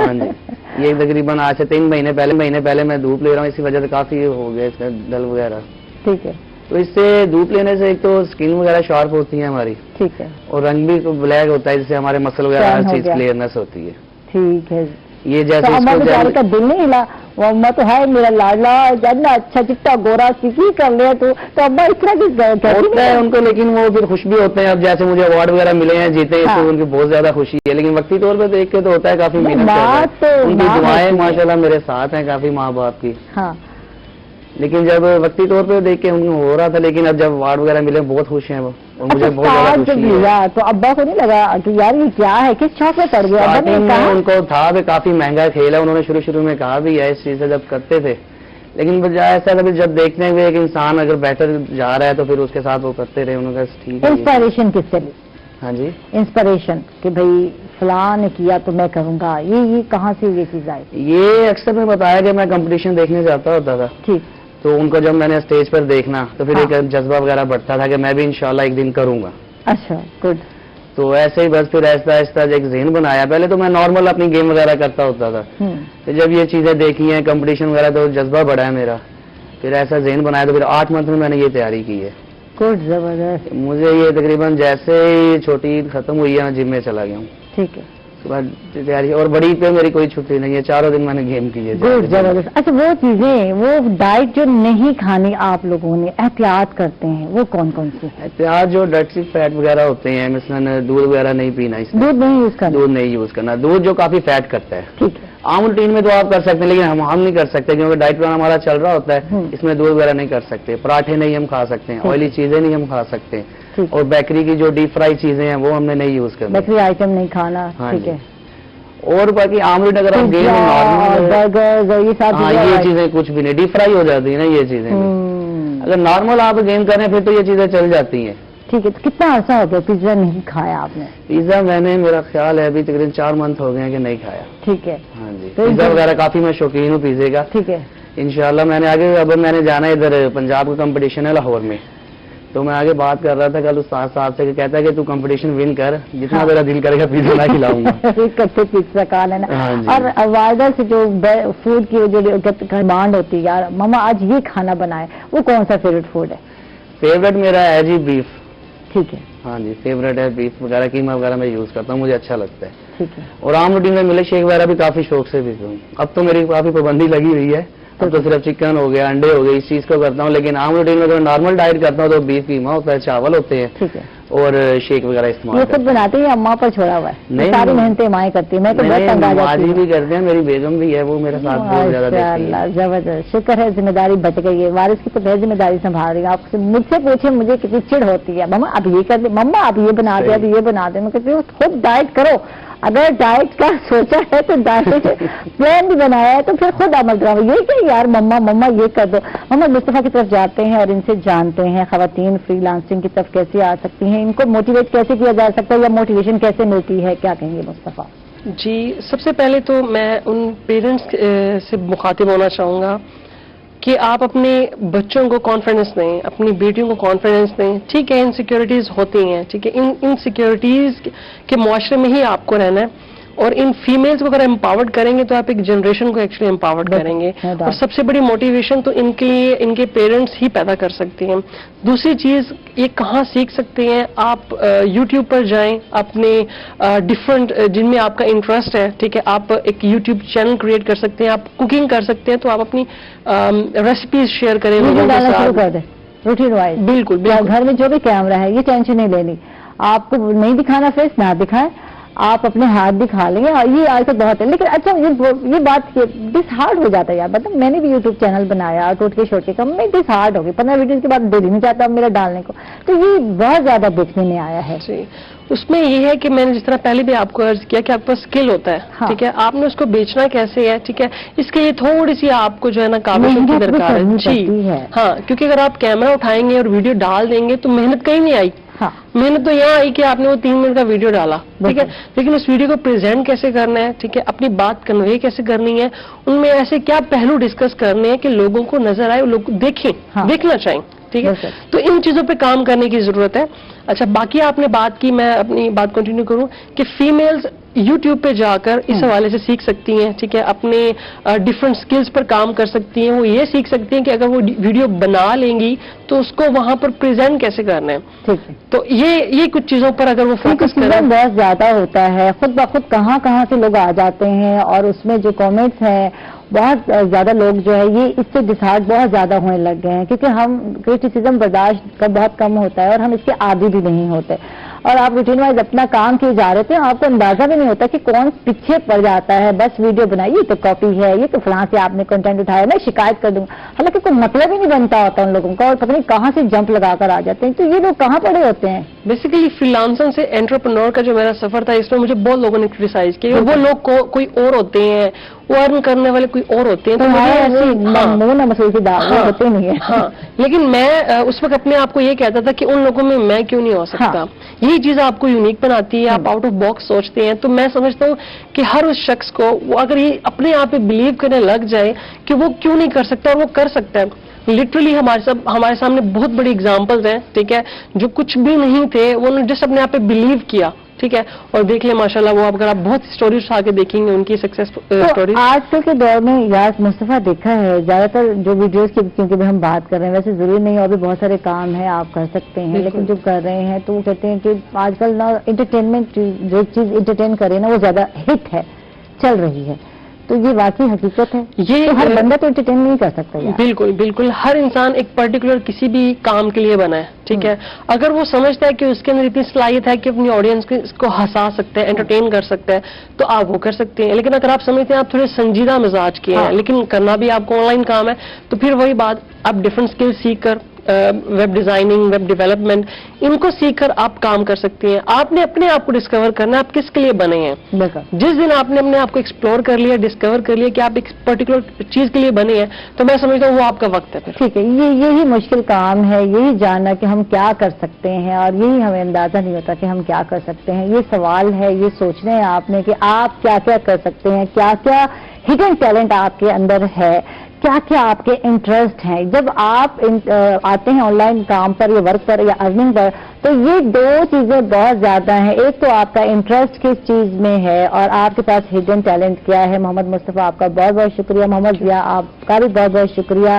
ہاں جی، یہ تقریباً آج سے 3 مہینے پہلے میں دھوپ لے رہا ہوں، اسی وجہ سے کافی ہو گیا اس کا ڈل وغیرہ. ٹھیک ہے. تو اس سے دھوپ لینے سے ایک تو اسکن وغیرہ شارپ ہوتی ہے ہماری. ٹھیک ہے. اور رنگ بھی بلیک ہوتا ہے، جس سے ہمارے مسل وغیرہ ہر چیز کلیئرنس ہوتی ہے. ٹھیک ہے. یہ جیسے بیچارے کا دل نہیں ہلا، وہ اما تو ہے میرا لاڈلا جانا اچھا چٹا گورا کی کر لیا تو ابا اس طرح کی ہوتا ہے ان کو، لیکن وہ پھر خوش بھی ہوتے ہیں. اب جیسے مجھے ایوارڈ وغیرہ ملے ہیں، جیتے ہیں، تو ان کی بہت زیادہ خوشی ہے. لیکن وقتی طور پہ دیکھ کے تو ہوتا ہے کافی محنت کر رہے ہیں. ان کی دعائیں ماشاءاللہ میرے ساتھ ہیں کافی، ماں باپ کی. ہاں، لیکن جب وقتی طور پہ دیکھ کے ان کو ہو رہا تھا، لیکن اب جب ایوارڈ وغیرہ ملے بہت خوش ہیں وہ، اور مجھے بہت زیادہ خوشی ہے. تو ابا کو نہیں لگا کہ یار یہ کیا ہے، کس شوق میں پڑ گیا؟ ان کو تھا کہ کافی مہنگا کھیل ہے، انہوں نے شروع میں کہا بھی ہے اس چیز سے جب کرتے تھے. لیکن بجائے ایسا تھا جب دیکھنے ہوئے ایک انسان اگر بیٹر جا رہا ہے تو پھر اس کے ساتھ وہ کرتے رہے. انہوں نے کہا ٹھیک ہے. انسپائریشن کس سے لی؟ ہاں جی، انسپائریشن کہ بھائی فلاں نے کیا تو میں کروں گا، یہ کہاں سے یہ چیز آئی؟ یہ اکثر میں بتایا کہ میں کمپٹیشن دیکھنے جاتا ہوتا تھا. ٹھیک. تو ان کو جب میں نے اسٹیج پر دیکھنا تو پھر ایک جذبہ وغیرہ بڑھتا تھا کہ میں بھی انشاءاللہ ایک دن کروں گا. اچھا، گڈ. تو ایسے ہی بس پھر آہستہ آہستہ ایک ذہن بنایا. پہلے تو میں نارمل اپنی گیم وغیرہ کرتا ہوتا تھا، تو جب یہ چیزیں دیکھی ہیں کمپٹیشن وغیرہ تو جذبہ بڑھا ہے میرا. پھر ایسا ذہن بنایا تو پھر 8 منتھ میں نے یہ تیاری کی ہے. گڈ، زبردست. مجھے یہ تقریباً جیسے ہی چھوٹی عید ختم ہوئی ہے میں جم میں چلا گیا ہوں. ٹھیک ہے. تیاری، اور بڑی پہ میری کوئی چھٹی نہیں ہے، 4 دن میں نے گیم کی ہے. گڈ، زبردست. اچھا، وہ چیزیں، وہ ڈائٹ جو نہیں کھانی آپ لوگوں نے احتیاط کرتے ہیں، وہ کون کون سی؟ احتیاط جو ڈٹسی فیٹ وغیرہ ہوتے ہیں، مثلا دودھ وغیرہ نہیں پینا. اس دودھ نہیں یوز کرنا. دودھ نہیں یوز کرنا. دودھ جو کافی فیٹ کرتا ہے. ٹھیک ہے. عام روٹین میں تو آپ کر سکتے ہیں، لیکن ہم نہیں کر سکتے کیونکہ ڈائٹ پلان ہمارا چل رہا ہوتا ہے. اس میں دودھ وغیرہ نہیں کر سکتے. پراٹھے نہیں ہم کھا سکتے ہیں، آئلی چیزیں نہیں ہم کھا سکتے. اور بیکری کی جو ڈیپ فرائی چیزیں ہیں وہ ہم نے نہیں یوز کرنا. بیکری آئٹم نہیں کھانا. ٹھیک ہے. اور باقی عام روٹ اگر آپ گیم یہ چیزیں کچھ بھی نہیں، ڈیپ فرائی ہو جاتی ہے نا یہ چیزیں. اگر نارمل آپ گیم کریں پھر تو یہ چیزیں چل جاتی ہیں. ٹھیک ہے. تو کتنا عرصہ ہو گیا پیزا نہیں کھایا آپ نے؟ پیزا میں نے، میرا خیال ہے ابھی تقریباً 4 منتھ ہو گئے ہیں کہ نہیں کھایا. ٹھیک ہے. ہاں جی، پیزا وغیرہ کافی میں شوقین ہوں پیزے کا. ٹھیک ہے. انشاءاللہ میں نے آگے اب میں نے جانا ہے ادھر پنجاب کا کمپٹیشن ہے لاہور میں، تو میں آگے بات کر رہا تھا کل استاد صاحب سے کہ کہتا ہے کہ تو کمپٹیشن ون کر, جتنا میرا دل کرے گا پیزا میں کھلاؤں گا. کچھ پیزا کھا لینا. اور والدہ سے جو فوڈ کی جو ڈیمانڈ ہوتی ہے, یار مما آج یہ کھانا بنائے, وہ کون سا فیوریٹ فوڈ ہے؟ فیوریٹ میرا ہے جی بیف. ٹھیک ہے. ہاں جی فیوریٹ ہے بیف وغیرہ, قیمہ وغیرہ میں یوز کرتا ہوں, مجھے اچھا لگتا ہے. ٹھیک ہے. اور عام روٹین میں ملک شیک وغیرہ بھی کافی شوق سے پیتا ہوں. اب تو میری کافی پابندی لگی ہوئی ہے, اب تو صرف چکن ہو گیا, انڈے ہو گئے, اس چیز کو کرتا ہوں. لیکن عام روٹین میں تو نارمل ڈائٹ کرتا ہوں تو بیف قیمہ ہوتا ہے, چاول ہوتے ہیں. ٹھیک ہے. اور شیک وغیرہ استعمال. یہ خود بناتے ہیں اماں پر چھوڑا ہوا ہے؟ نہیں, ساری محنتیں مائیں کرتی ہیں. میں تو بہت تنگ آ جاتی ہوں. بھی کرتے ہیں, میری بیگم بھی ہے, وہ میرے ساتھ بہت زیادہ دیتی ہے. زبردست, شکر ہے ذمہ داری بچ گئی ہے. وارث کی تو بہت ذمہ داری سنبھال رہی ہے. آپ مجھ سے پوچھیں مجھے کتنی چڑ ہوتی ہے, مما اب یہ کر دیں, مما اب یہ بنا دیں, اب یہ بنا دیں. میں کہتی ہوں خود ڈائٹ کرو. اگر ڈائٹ کا سوچا ہے تو ڈائٹ پلان بھی بنایا ہے تو پھر خود عمل کرو. یہ کہ یار مما مما یہ کر دو. محمد مصطفیٰ کی طرف جاتے ہیں اور ان سے جانتے ہیں خواتین فری لانسنگ کی طرف کیسے آ سکتی ہیں, ان کو موٹیویٹ کیسے کیا جا سکتا ہے, یا موٹیویشن کیسے ملتی ہے, کیا کہیں گے مصطفیٰ؟ جی سب سے پہلے تو میں ان پیرنٹس سے مخاطب ہونا چاہوں گا کہ آپ اپنے بچوں کو کانفیڈنس دیں, اپنی بیٹیوں کو کانفیڈنس دیں. ٹھیک ہے انسیکیورٹیز ہوتی ہیں, ٹھیک ہے, ان سیکیورٹیز کے معاشرے میں ہی آپ کو رہنا ہے. اور ان فیمیلز کو اگر امپاورڈ کریں گے تو آپ ایک جنریشن کو ایکچولی امپاورڈ کریں گے. اور سب سے بڑی موٹیویشن تو ان کے لیے ان کے پیرنٹس ہی پیدا کر سکتے ہیں. دوسری چیز یہ کہاں سیکھ سکتے ہیں, آپ یوٹیوب پر جائیں, اپنے ڈفرنٹ جن میں آپ کا انٹرسٹ ہے, ٹھیک ہے, آپ ایک یوٹیوب چینل کریٹ کر سکتے ہیں. آپ کوکنگ کر سکتے ہیں تو آپ اپنی ریسیپیز شیئر کریں لوگوں کے ساتھ. کر دیں روٹین وائز. بالکل گھر میں جو بھی کیمرہ ہے یہ ٹینشن نہیں لینی, آپ کو نہیں دکھانا فیس نہ دکھائیں, آپ اپنے ہاتھ دکھا لیں گے. یہ آج تک بہت ہے, لیکن اچھا یہ بات ڈس ہارڈ ہو جاتا ہے یار. مطلب میں نے بھی یوٹیوب چینل بنایا ٹوٹ کے چھوٹ کے کم میں, ڈس ہارڈ ہو گئی. 15 ویڈیوز کے بعد دل ہی نہیں چاہتا میرا ڈالنے کو. تو یہ بہت زیادہ دیکھنے میں آیا ہے. جی اس میں یہ ہے کہ میں نے جس طرح پہلے بھی آپ کو عرض کیا کہ آپ کے پاس اسکل ہوتا ہے, ٹھیک ہے, آپ نے اس کو بیچنا کیسے ہے, ٹھیک ہے, اس کے لیے تھوڑی سی آپ کو جو ہے نا کاوشوں کی درکار ہے. جی ہاں, کیونکہ اگر آپ کیمرہ اٹھائیں گے اور ویڈیو ڈال دیں گے تو محنت کہیں نہیں آئی. محنت تو یہاں آئی کہ آپ نے وہ 3 منٹ کا ویڈیو ڈالا, ٹھیک ہے, لیکن اس ویڈیو کو پریزنٹ کیسے کرنا ہے, ٹھیک ہے, اپنی بات کنوے کیسے کرنی ہے, ان میں ایسے کیا پہلو ڈسکس کرنے ہیں کہ لوگوں کو نظر آئے, لوگ دیکھیں, دیکھنا چاہیں. ٹھیک ہے, تو ان چیزوں پہ کام کرنے کی ضرورت ہے. اچھا باقی آپ نے بات کی, میں اپنی بات کنٹینیو کروں کہ فیمیلز یوٹیوب پہ جا کر اس حوالے سے سیکھ سکتی ہیں, ٹھیک ہے, اپنے ڈفرنٹ سکلز پر کام کر سکتی ہیں. وہ یہ سیکھ سکتی ہیں کہ اگر وہ ویڈیو بنا لیں گی تو اس کو وہاں پر پریزنٹ کیسے کرنا ہے. ٹھیک ہے, تو یہ کچھ چیزوں پر اگر وہ فوکس کریں. بہت زیادہ ہوتا ہے, خود بخود کہاں کہاں سے لوگ آ جاتے ہیں, اور اس میں جو کامنٹس ہیں بہت زیادہ لوگ جو ہے یہ اس سے ڈسہارٹ بہت زیادہ ہونے لگ گئے ہیں, کیونکہ ہم کرٹیسزم برداشت کا بہت کم ہوتا ہے اور ہم اس کے عادی بھی نہیں ہوتے. اور آپ روٹین وائز اپنا کام کیے جا رہے تھے, آپ کو اندازہ بھی نہیں ہوتا کہ کون پیچھے پڑ جاتا ہے. بس ویڈیو بنائی, یہ تو کاپی ہے, یہ تو فلاں سے آپ نے کنٹینٹ اٹھایا, میں شکایت کر دوں. حالانکہ کوئی مطلب ہی نہیں بنتا ہوتا ان لوگوں کا, اور پتہ نہیں کہاں سے جمپ لگا کر آ جاتے ہیں. تو یہ لوگ کہاں پڑے ہوتے ہیں؟ بیسیکلی فری لانسنگ سے انٹرپرنور کا جو میرا سفر تھا, اس میں مجھے بہت لوگوں نے کرٹیسائز کیا. وہ لوگ کوئی اور ہوتے ہیں, وہ ارن کرنے والے کوئی اور ہوتے ہیں. ہوتے نہیں ہے. ہاں, لیکن میں اس وقت اپنے آپ کو یہ کہتا تھا کہ ان لوگوں میں میں کیوں نہیں ہو سکتا. یہی چیز آپ کو یونیک بناتی ہے, آپ آؤٹ آف باکس سوچتے ہیں. تو میں سمجھتا ہوں کہ ہر اس شخص کو وہ اگر یہ اپنے آپ پہ بلیو کرنے لگ جائے کہ وہ کیوں نہیں کر سکتا, اور وہ کر سکتا ہے. لٹرلی ہمارے سامنے بہت بڑی اگزامپلز ہیں, ٹھیک ہے, جو کچھ بھی نہیں تھے وہ انہوں نے جسٹ اپنے آپ پہ بلیو کیا, ٹھیک ہے, اور دیکھ لیں ماشاءاللہ وہ اگر آپ بہت اسٹوریز اٹھا کے دیکھیں گے ان کی سکسیس اسٹوریز. آج کل کے دور میں یار مصطفیٰ دیکھا ہے زیادہ تر جو ویڈیوز کی, کیونکہ ہم بات کر رہے ہیں, ویسے ضروری نہیں اور بھی بہت سارے کام ہیں آپ کر سکتے ہیں, لیکن جو کر رہے ہیں تو وہ کہتے ہیں کہ آج کل نا انٹرٹینمنٹ, جو چیز انٹرٹین کرے نا وہ زیادہ ہٹ ہے, چل رہی ہے. تو یہ واقعی حقیقت ہے, یہ ہر بندہ تو انٹرٹین نہیں کر سکتا. بالکل بالکل, ہر انسان ایک پرٹیکولر کسی بھی کام کے لیے بنا ہے, ٹھیک ہے. اگر وہ سمجھتا ہے کہ اس کے اندر اتنی صلاحیت ہے کہ اپنی آڈینس کو ہنسا سکتا ہے, انٹرٹین کر سکتا ہے, تو آپ وہ کر سکتے ہیں. لیکن اگر آپ سمجھتے ہیں آپ تھوڑے سنجیدہ مزاج کے ہیں, لیکن کرنا بھی آپ کو آن لائن کام ہے, تو پھر وہی بات, آپ ڈفرنٹ اسکل سیکھ کر, ویب ڈیزائننگ, ویب ڈیولپمنٹ, ان کو سیکھ کر آپ کام کر سکتے ہیں. آپ نے اپنے آپ کو ڈسکور کرنا ہے آپ کس کے لیے بنے ہیں. جس دن آپ نے اپنے آپ کو ایکسپلور کر لیا, ڈسکور کر لیا کہ آپ ایک پرٹیکولر چیز کے لیے بنے ہیں, تو میں سمجھتا ہوں وہ آپ کا وقت ہے. ٹھیک ہے, یہی مشکل کام ہے, یہی جاننا کہ ہم کیا کر سکتے ہیں, اور یہی ہمیں اندازہ نہیں ہوتا کہ ہم کیا کر سکتے ہیں. یہ سوال ہے, یہ سوچنا ہے آپ نے کہ آپ کیا کیا کر سکتے ہیں, کیا کیا ہڈن ٹیلنٹ آپ کے اندر ہے, کیا کیا آپ کے انٹرسٹ ہیں؟ جب آپ آتے ہیں آن لائن کام پر یا ورک پر یا ارننگ پر، تو یہ دو چیزیں بہت زیادہ ہیں. ایک تو آپ کا انٹرسٹ کس چیز میں ہے اور آپ کے پاس ہڈن ٹیلنٹ کیا ہے. محمد مصطفیٰ آپ کا بہت بہت شکریہ. محمد ضیاء آپ کا بھی بہت بہت شکریہ.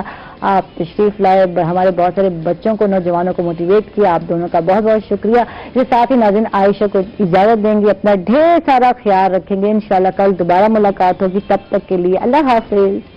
آپ تشریف لائے، ہمارے بہت سارے بچوں کو، نوجوانوں کو موٹیویٹ کیا. آپ دونوں کا بہت بہت شکریہ. اس کے ساتھ ہی ناظرین عائشہ کو اجازت دیں گے. اپنا ڈھیر سارا خیال رکھیں گے. انشاءاللہ کل دوبارہ ملاقات ہوگی. تب تک کے لیے اللہ حافظ.